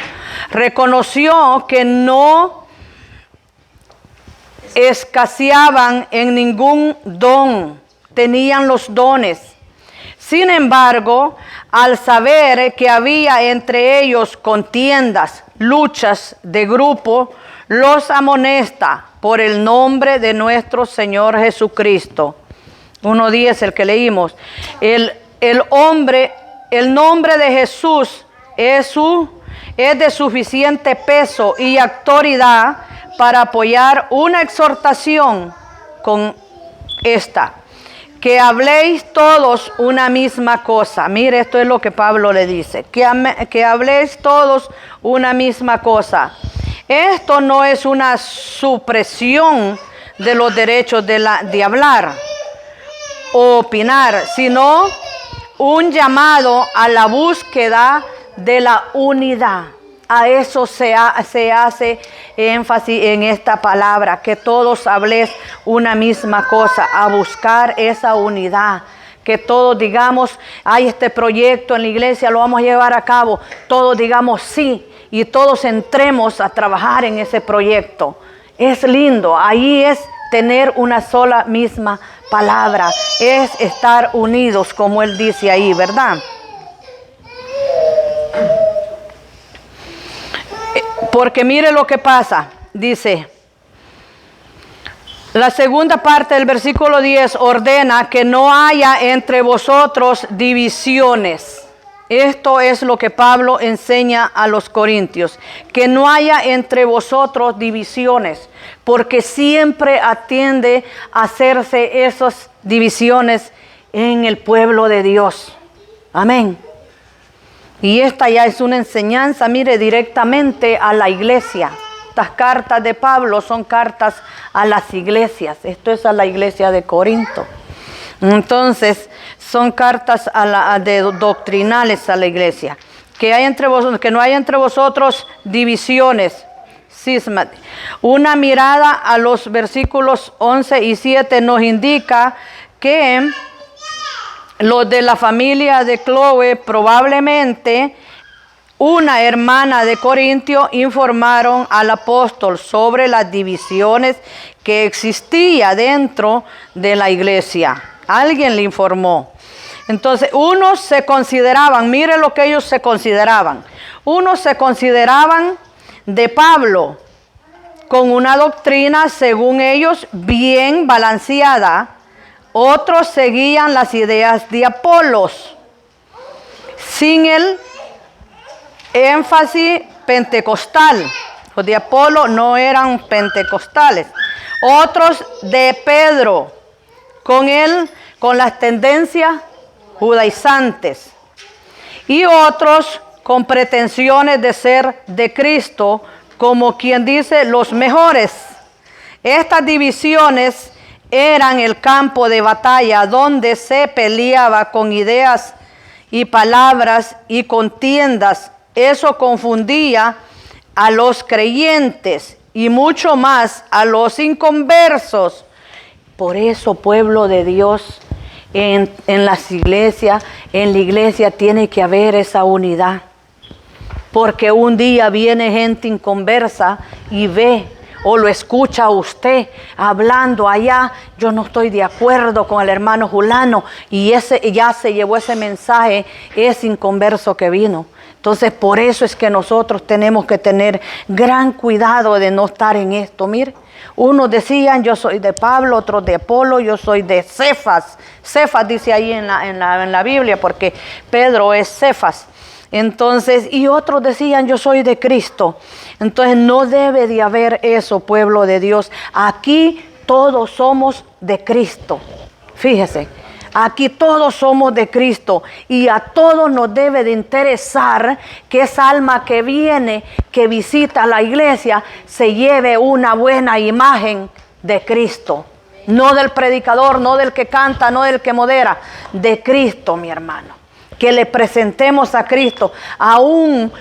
Reconoció que no escaseaban en ningún don, tenían los dones. Sin embargo, al saber que había entre ellos contiendas, luchas de grupo, los amonesta por el nombre de nuestro Señor Jesucristo. 1:10, el que leímos. El nombre de Jesús es de suficiente peso y autoridad para apoyar una exhortación con esta. Que habléis todos una misma cosa. Mire, esto es lo que Pablo le dice. Que habléis todos una misma cosa. Esto no es una supresión de los derechos de hablar o opinar, sino un llamado a la búsqueda de la unidad. A eso se hace énfasis en esta palabra, que todos habléis una misma cosa, a buscar esa unidad. Que todos digamos, hay este proyecto en la iglesia, lo vamos a llevar a cabo. Todos digamos sí y todos entremos a trabajar en ese proyecto. Es lindo, ahí es tener una sola misma palabra, es estar unidos, como él dice ahí, ¿verdad? Porque mire lo que pasa, dice, la segunda parte del versículo 10 ordena que no haya entre vosotros divisiones. Esto es lo que Pablo enseña a los corintios, que no haya entre vosotros divisiones, porque siempre atiende a hacerse esas divisiones en el pueblo de Dios. Amén. Y esta ya es una enseñanza, mire, directamente a la iglesia. Estas cartas de Pablo son cartas a las iglesias. Esto es a la iglesia de Corinto. Entonces, son cartas doctrinales a la iglesia. Que no haya entre vosotros divisiones. Cisma. Una mirada a los versículos 11 y 7 nos indica que los de la familia de Chloe, probablemente una hermana de Corintio, informaron al apóstol sobre las divisiones que existía dentro de la iglesia. Alguien le informó. Entonces, unos se consideraban, mire lo que ellos se consideraban. Unos se consideraban de Pablo, con una doctrina, según ellos, bien balanceada. Otros seguían las ideas de Apolos, sin el énfasis pentecostal. Los de Apolo no eran pentecostales. Otros de Pedro, con las tendencias judaizantes. Y otros con pretensiones de ser de Cristo, como quien dice los mejores. Estas divisiones eran el campo de batalla donde se peleaba con ideas y palabras y contiendas. Eso confundía a los creyentes y mucho más a los inconversos. Por eso, pueblo de Dios, en las iglesias, en la iglesia tiene que haber esa unidad. Porque un día viene gente inconversa y ve o lo escucha usted hablando allá, yo no estoy de acuerdo con el hermano Julano, y ese ya se llevó ese mensaje, es inconverso que vino. Entonces por eso es que nosotros tenemos que tener gran cuidado de no estar en esto. Mire, unos decían yo soy de Pablo, otros de Apolo, yo soy de Cefas. Cefas dice ahí en la Biblia, porque Pedro es Cefas. Entonces, y otros decían yo soy de Cristo. Entonces no debe de haber eso, pueblo de Dios. Aquí todos somos de Cristo. Fíjese, aquí todos somos de Cristo, y a todos nos debe de interesar que esa alma que viene, que visita la iglesia, se lleve una buena imagen de Cristo. No del predicador, no del que canta, no del que modera, de Cristo, mi hermano. Que le presentemos a Cristo, aún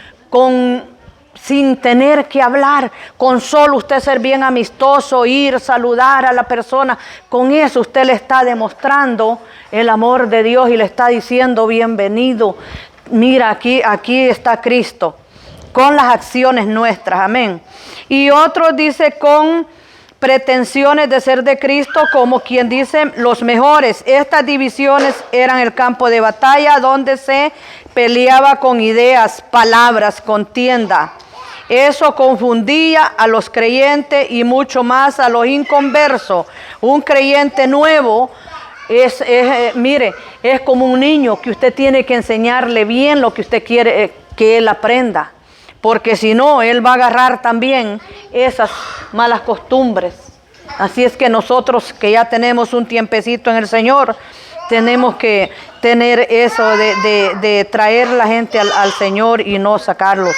sin tener que hablar, con solo usted ser bien amistoso, ir, saludar a la persona, con eso usted le está demostrando el amor de Dios y le está diciendo bienvenido. Mira, aquí está Cristo, con las acciones nuestras, amén. Y otros dice con pretensiones de ser de Cristo, como quien dice los mejores. Estas divisiones eran el campo de batalla donde se peleaba con ideas, palabras, contienda. Eso confundía a los creyentes y mucho más a los inconversos. Un creyente nuevo mire, es como un niño que usted tiene que enseñarle bien lo que usted quiere que él aprenda. Porque si no, él va a agarrar también esas malas costumbres. Así es que nosotros que ya tenemos un tiempecito en el Señor, tenemos que tener eso de traer la gente al Señor y no sacarlos.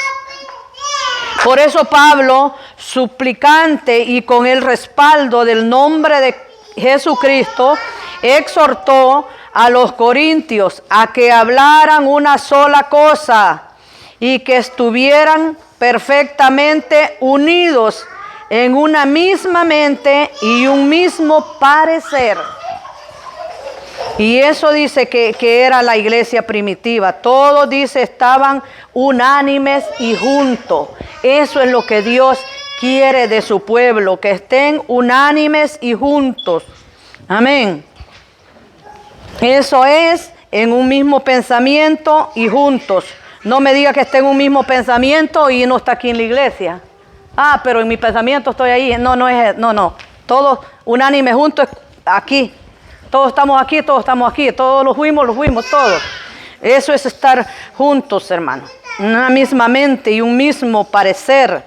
Por eso Pablo, suplicante y con el respaldo del nombre de Jesucristo, exhortó a los corintios a que hablaran una sola cosa y que estuvieran perfectamente unidos en una misma mente y un mismo parecer. Y eso dice que era la iglesia primitiva. Todos, dice, estaban unánimes y juntos. Eso es lo que Dios quiere de su pueblo, que estén unánimes y juntos. Amén. Eso es en un mismo pensamiento y juntos. No me diga que esté en un mismo pensamiento y no está aquí en la iglesia. Ah, pero en mi pensamiento estoy ahí. No. Todos unánimes juntos aquí. Todos estamos aquí, todos los fuimos, todos. Eso es estar juntos, hermano. Una misma mente y un mismo parecer.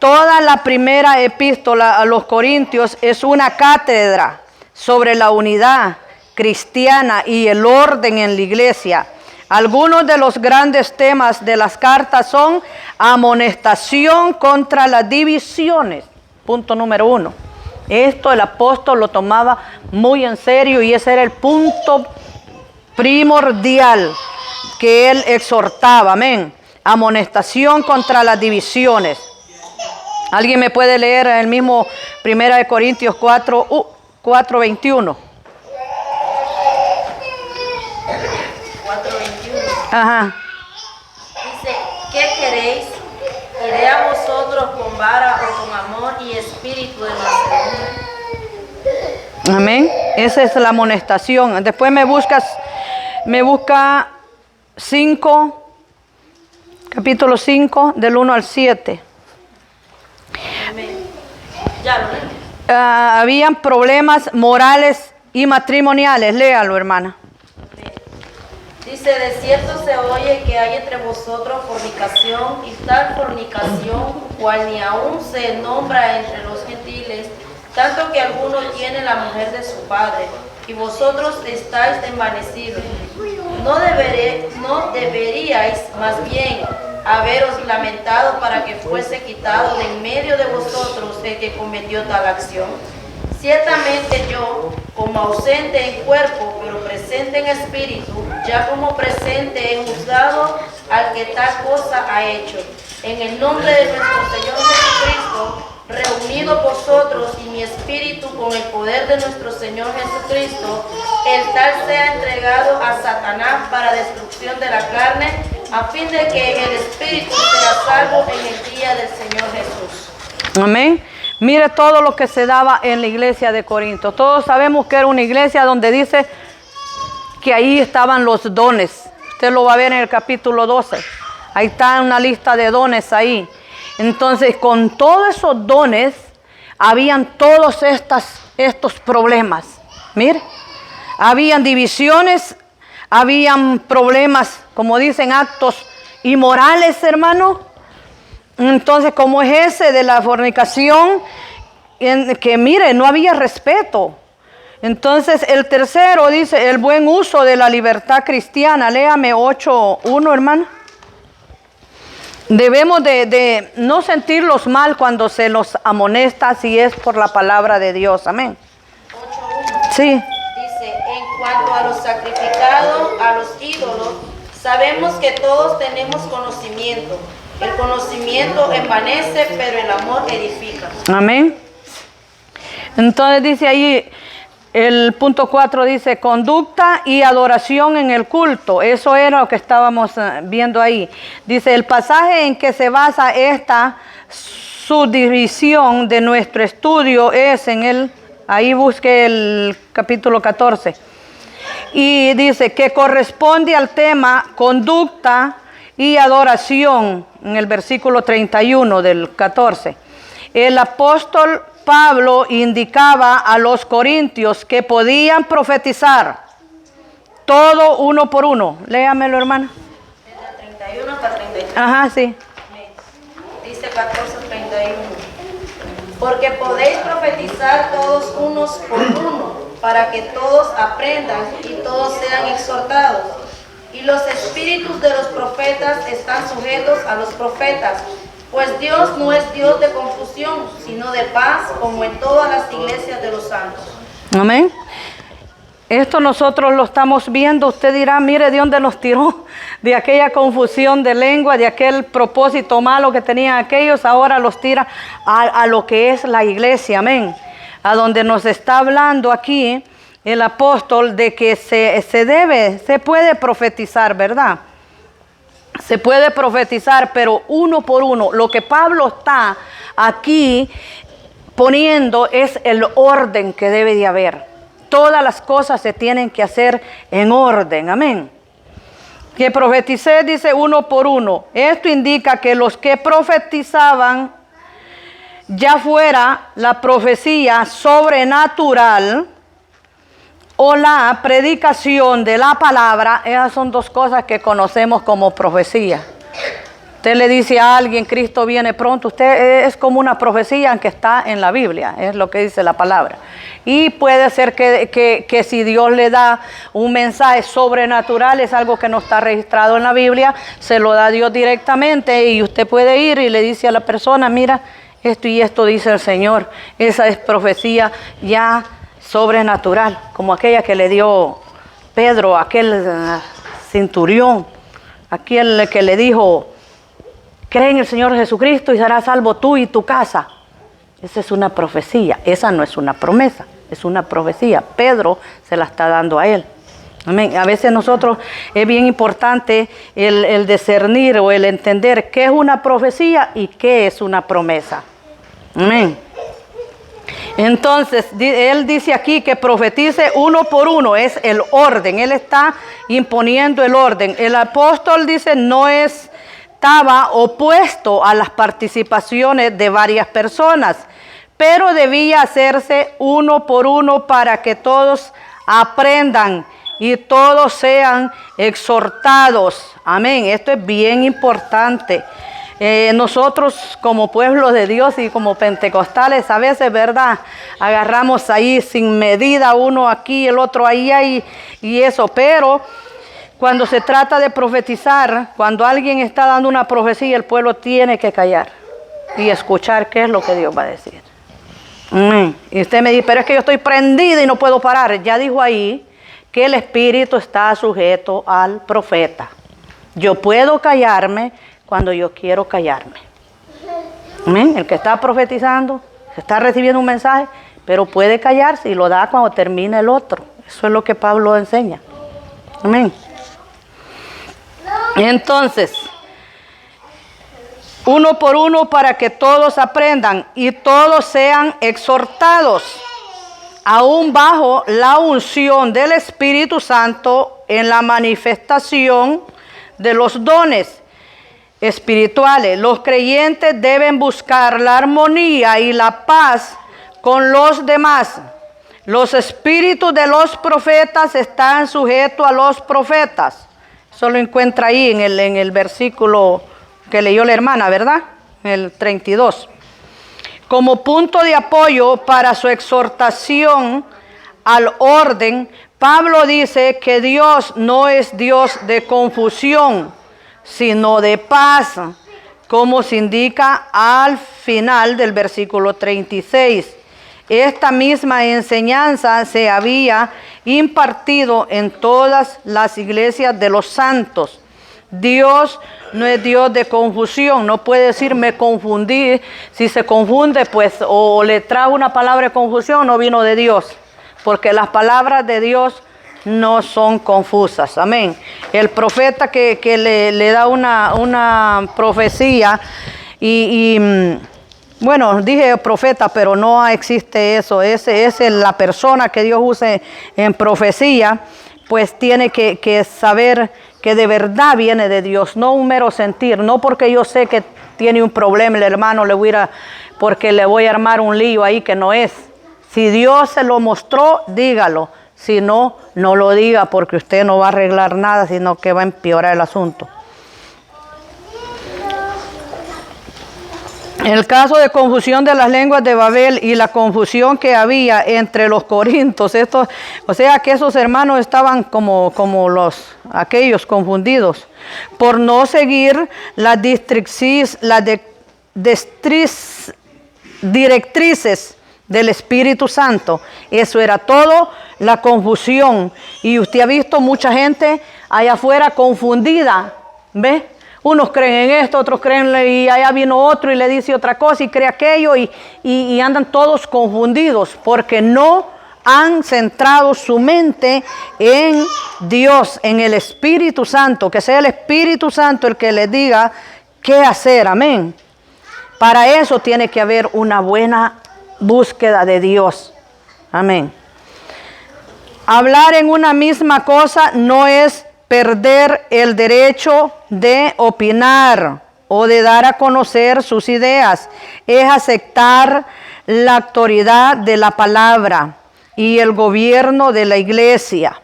Toda la primera epístola a los Corintios es una cátedra sobre la unidad cristiana y el orden en la iglesia. Algunos de los grandes temas de las cartas son amonestación contra las divisiones. Punto número 1. Esto el apóstol lo tomaba muy en serio y ese era el punto primordial que él exhortaba. Amén. Amonestación contra las divisiones. ¿Alguien me puede leer el mismo 1 Corintios 4:21? 4:21. Ajá. Dice, ¿qué queréis? ¿Iré a vosotros con vara o con amor y espíritu de mansedumbre? Amén. Esa es la amonestación. Después me busca capítulo 5, del 1 al 7. Amén. Ya lo leí. Habían problemas morales y matrimoniales. Léalo, hermana. Dice, de cierto se oye que hay entre vosotros fornicación, y tal fornicación, cual ni aún se nombra entre los gentiles, tanto que alguno tiene la mujer de su padre, y vosotros estáis envanecidos. No deberíais más bien haberos lamentado para que fuese quitado de en medio de vosotros el que cometió tal acción. Ciertamente yo, como ausente en cuerpo, pero presente en espíritu, ya como presente he juzgado al que tal cosa ha hecho. En el nombre de nuestro Señor Jesucristo, reunidos vosotros y mi espíritu con el poder de nuestro Señor Jesucristo, el tal sea entregado a Satanás para destrucción de la carne, a fin de que el espíritu sea salvo en el día del Señor Jesús. Amén. Mire todo lo que se daba en la iglesia de Corinto. Todos sabemos que era una iglesia donde dice que ahí estaban los dones. Usted lo va a ver en el capítulo 12. Ahí está una lista de dones ahí. Entonces, con todos esos dones, habían todos estos problemas. Mire, habían divisiones, habían problemas, como dicen, actos inmorales, hermano. Entonces, como es ese de la fornicación, que mire, no había respeto. Entonces, el tercero dice, el buen uso de la libertad cristiana. Léame 8:1, hermano. Debemos de no sentirlos mal cuando se los amonesta, si es por la palabra de Dios. Amén. 8:1. Sí. Dice, en cuanto a los sacrificados a los ídolos, sabemos que todos tenemos conocimiento. El conocimiento envanece, pero el amor edifica. Amén. Entonces dice ahí, el punto 4 dice, conducta y adoración en el culto. Eso era lo que estábamos viendo ahí. Dice, el pasaje en que se basa esta subdivisión de nuestro estudio es ahí busque el capítulo 14. Y dice que corresponde al tema conducta y adoración en el versículo 31 del 14. El apóstol Pablo indicaba a los corintios que podían profetizar todo uno por uno. Léamelo, hermana. Desde el 31 hasta el 33. Ajá, sí. Dice 14:31. Porque podéis profetizar todos unos por uno, para que todos aprendan y todos sean exhortados. Y los espíritus de los profetas están sujetos a los profetas, pues Dios no es Dios de confusión, sino de paz, como en todas las iglesias de los santos. Amén. Esto nosotros lo estamos viendo. Usted dirá, mire de dónde nos tiró, de aquella confusión de lengua, de aquel propósito malo que tenían aquellos, ahora los tira a lo que es la iglesia. Amén. A donde nos está hablando aquí el apóstol de que se puede profetizar, ¿verdad? Se puede profetizar, pero uno por uno. Lo que Pablo está aquí poniendo es el orden que debe de haber. Todas las cosas se tienen que hacer en orden. Amén. Que profeticé, dice, uno por uno. Esto indica que los que profetizaban, ya fuera la profecía sobrenatural o la predicación de la palabra, esas son dos cosas que conocemos como profecía. Usted le dice a alguien, Cristo viene pronto, usted es como una profecía que está en la Biblia, es lo que dice la palabra. Y puede ser que si Dios le da un mensaje sobrenatural, es algo que no está registrado en la Biblia, se lo da Dios directamente y usted puede ir y le dice a la persona, mira, esto y esto dice el Señor. Esa es profecía ya sobrenatural, como aquella que le dio Pedro, aquel centurión, aquel que le dijo, cree en el Señor Jesucristo y serás salvo tú y tu casa. Esa es una profecía, esa no es una promesa, es una profecía. Pedro se la está dando a él. Amén. A veces nosotros es bien importante el discernir o el entender qué es una profecía y qué es una promesa. Amén. Entonces, él dice aquí que profetice uno por uno, es el orden, él está imponiendo el orden. El apóstol dice no estaba opuesto a las participaciones de varias personas, pero debía hacerse uno por uno para que todos aprendan y todos sean exhortados. Amén, esto es bien importante. Nosotros como pueblo de Dios y como pentecostales a veces, ¿verdad? Agarramos ahí sin medida, uno aquí, el otro ahí y eso, pero cuando se trata de profetizar, cuando alguien está dando una profecía, el pueblo tiene que callar y escuchar qué es lo que Dios va a decir. Y usted me dice, pero es que yo estoy prendida y no puedo parar. Ya dijo ahí que el espíritu está sujeto al profeta. Yo puedo callarme cuando yo quiero callarme. Amén. El que está profetizando, está recibiendo un mensaje, pero puede callarse y lo da cuando termine el otro. Eso es lo que Pablo enseña. Amén. Entonces, uno por uno, para que todos aprendan y todos sean exhortados, aún bajo la unción del Espíritu Santo, en la manifestación de los dones espirituales. Los creyentes deben buscar la armonía y la paz con los demás. Los espíritus de los profetas están sujetos a los profetas. Eso lo encuentra ahí en el versículo que leyó la hermana, ¿verdad? El 32. Como punto de apoyo para su exhortación al orden, Pablo dice que Dios no es Dios de confusión, sino de paz, como se indica al final del versículo 36. Esta misma enseñanza se había impartido en todas las iglesias de los santos. Dios no es Dios de confusión. No puede decir me confundí. Si se confunde, pues o le trae una palabra de confusión, no vino de Dios. Porque las palabras de Dios no son confusas. Amén. El profeta que le da una profecía bueno, dije profeta, pero no existe eso. Ese es la persona que Dios use en profecía, pues tiene que saber que de verdad viene de Dios, no un mero sentir, no porque yo sé que tiene un problema el hermano, porque le voy a armar un lío ahí que no es. Si Dios se lo mostró, dígalo. Si no, no lo diga, porque usted no va a arreglar nada, sino que va a empeorar el asunto. En el caso de confusión de las lenguas de Babel y la confusión que había entre los corintios, o sea que esos hermanos estaban como aquellos confundidos por no seguir las directrices del Espíritu Santo. Eso era todo la confusión. Y usted ha visto mucha gente allá afuera confundida, ¿ve? Unos creen en esto, otros creen, y allá vino otro y le dice otra cosa y cree aquello, y andan todos confundidos porque no han centrado su mente en Dios, en el Espíritu Santo. Que sea el Espíritu Santo el que les diga qué hacer. Amén. Para eso tiene que haber una buena búsqueda de Dios. Amén. Hablar en una misma cosa no es perder el derecho de opinar o de dar a conocer sus ideas. Es aceptar la autoridad de la palabra y el gobierno de la iglesia.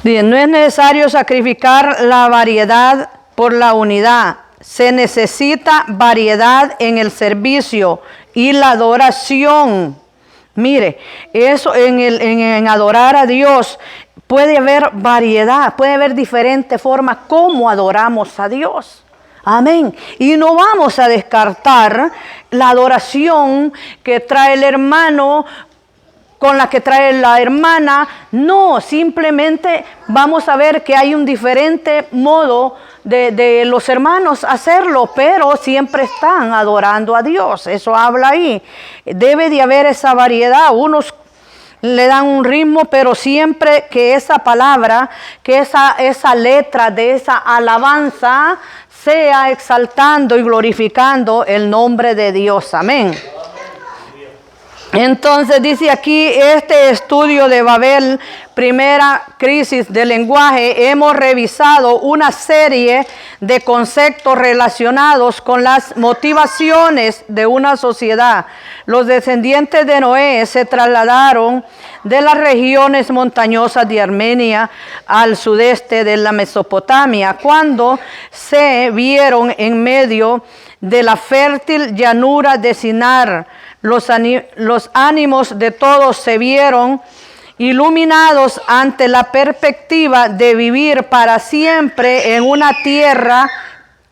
Bien, no es necesario sacrificar la variedad por la unidad. Se necesita variedad en el servicio y la adoración. Mire, eso en adorar a Dios puede haber variedad, puede haber diferentes formas como adoramos a Dios. Amén. Y no vamos a descartar la adoración que trae el hermano con la que trae la hermana. No, simplemente vamos a ver que hay un diferente modo de los hermanos hacerlo, pero siempre están adorando a Dios. Eso habla ahí. Debe de haber esa variedad. Unos le dan un ritmo, pero siempre que esa palabra, que esa letra de esa alabanza sea exaltando y glorificando el nombre de Dios. Amén. Entonces dice aquí, este estudio de Babel, primera crisis del lenguaje, hemos revisado una serie de conceptos relacionados con las motivaciones de una sociedad. Los descendientes de Noé se trasladaron de las regiones montañosas de Armenia al sudeste de la Mesopotamia, cuando se vieron en medio de la fértil llanura de Sinar. Los ánimos de todos se vieron iluminados ante la perspectiva de vivir para siempre en una tierra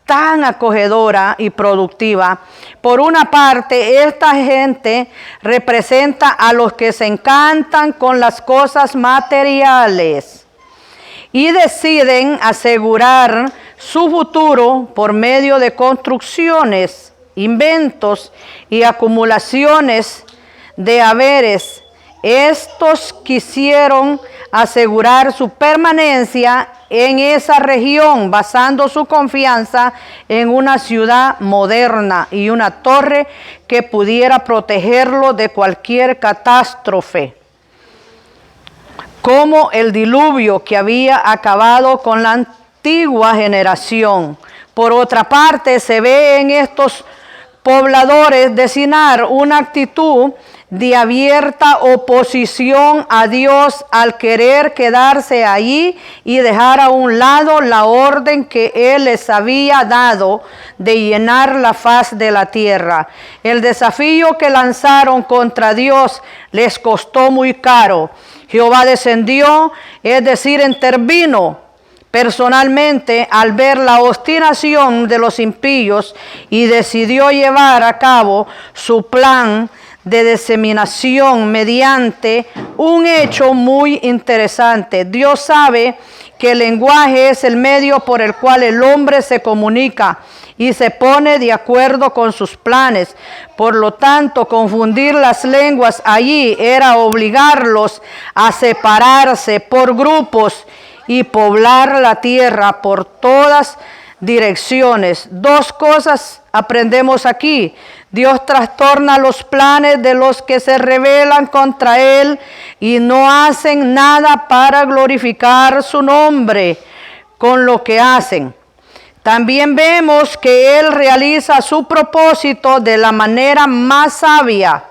tan acogedora y productiva. Por una parte, esta gente representa a los que se encantan con las cosas materiales y deciden asegurar su futuro por medio de construcciones, inventos y acumulaciones de haberes. Estos quisieron asegurar su permanencia en esa región, basando su confianza en una ciudad moderna y una torre que pudiera protegerlo de cualquier catástrofe, como el diluvio que había acabado con la antigua generación. Por otra parte, se ve en estos pobladores de Sinar una actitud de abierta oposición a Dios al querer quedarse allí y dejar a un lado la orden que Él les había dado de llenar la faz de la tierra. El desafío que lanzaron contra Dios les costó muy caro. Jehová descendió, es decir, intervino personalmente al ver la obstinación de los impíos y decidió llevar a cabo su plan de diseminación mediante un hecho muy interesante. Dios sabe que el lenguaje es el medio por el cual el hombre se comunica y se pone de acuerdo con sus planes. Por lo tanto, confundir las lenguas allí era obligarlos a separarse por grupos y poblar la tierra por todas direcciones. Dos cosas aprendemos aquí. Dios trastorna los planes de los que se rebelan contra Él y no hacen nada para glorificar su nombre con lo que hacen. También vemos que Él realiza su propósito de la manera más sabia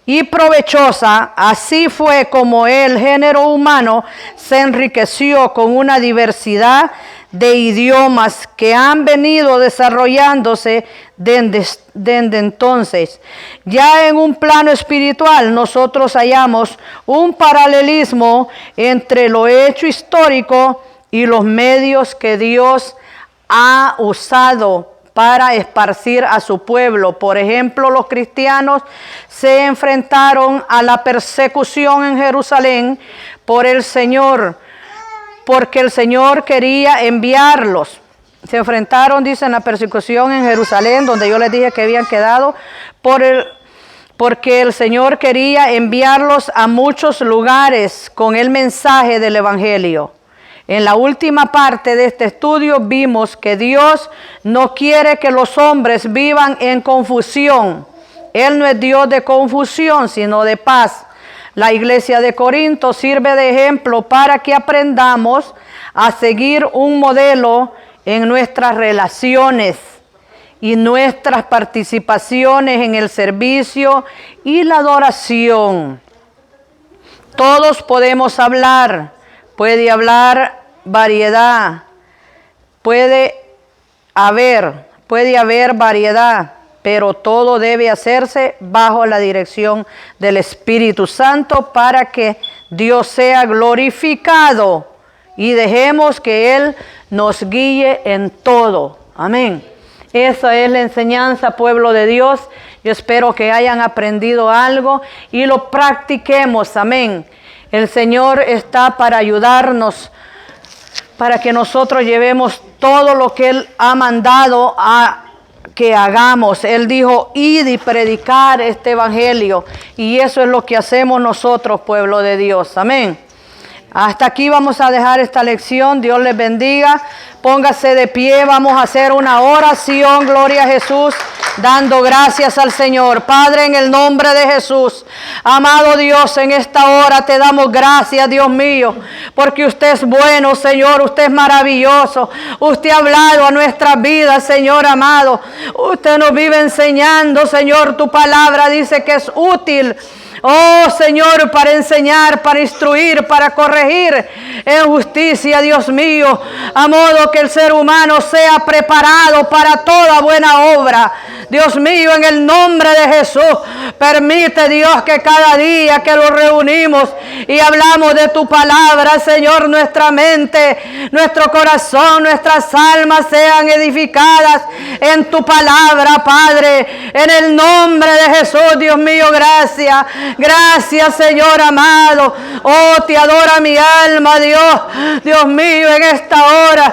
y provechosa. Así fue como el género humano se enriqueció con una diversidad de idiomas que han venido desarrollándose desde entonces. Ya en un plano espiritual, nosotros hallamos un paralelismo entre lo hecho histórico y los medios que Dios ha usado para esparcir a su pueblo. Por ejemplo, los cristianos se enfrentaron a la persecución en Jerusalén por el Señor, porque el Señor quería enviarlos. Se enfrentaron, dicen, la persecución en Jerusalén, donde yo les dije que habían quedado, porque el Señor quería enviarlos a muchos lugares con el mensaje del Evangelio. En la última parte de este estudio vimos que Dios no quiere que los hombres vivan en confusión. Él no es Dios de confusión, sino de paz. La iglesia de Corinto sirve de ejemplo para que aprendamos a seguir un modelo en nuestras relaciones y nuestras participaciones en el servicio y la adoración. Todos podemos hablar. Puede haber variedad, puede haber variedad, pero todo debe hacerse bajo la dirección del Espíritu Santo para que Dios sea glorificado y dejemos que Él nos guíe en todo. Amén. Esa es la enseñanza, pueblo de Dios. Yo espero que hayan aprendido algo y lo practiquemos. Amén. El Señor está para ayudarnos, para que nosotros llevemos todo lo que Él ha mandado a que hagamos. Él dijo, id y predicar este evangelio. Y eso es lo que hacemos nosotros, pueblo de Dios. Amén. Hasta aquí vamos a dejar esta lección. Dios les bendiga. Póngase de pie. Vamos a hacer una oración. Gloria a Jesús. Dando gracias al Señor. Padre, en el nombre de Jesús. Amado Dios, en esta hora te damos gracias, Dios mío. Porque usted es bueno, Señor. Usted es maravilloso. Usted ha hablado a nuestras vidas, Señor amado. Usted nos vive enseñando, Señor. Tu palabra dice que es útil. Oh Señor, para enseñar, para instruir, para corregir en justicia, Dios mío, a modo que el ser humano sea preparado para toda buena obra. Dios mío, en el nombre de Jesús, permite, Dios, que cada día que nos reunimos y hablamos de tu palabra, Señor, nuestra mente, nuestro corazón, nuestras almas sean edificadas en tu palabra, Padre. En el nombre de Jesús, Dios mío, gracias. Gracias, Señor amado. Oh, te adora mi alma, Dios. Dios mío, en esta hora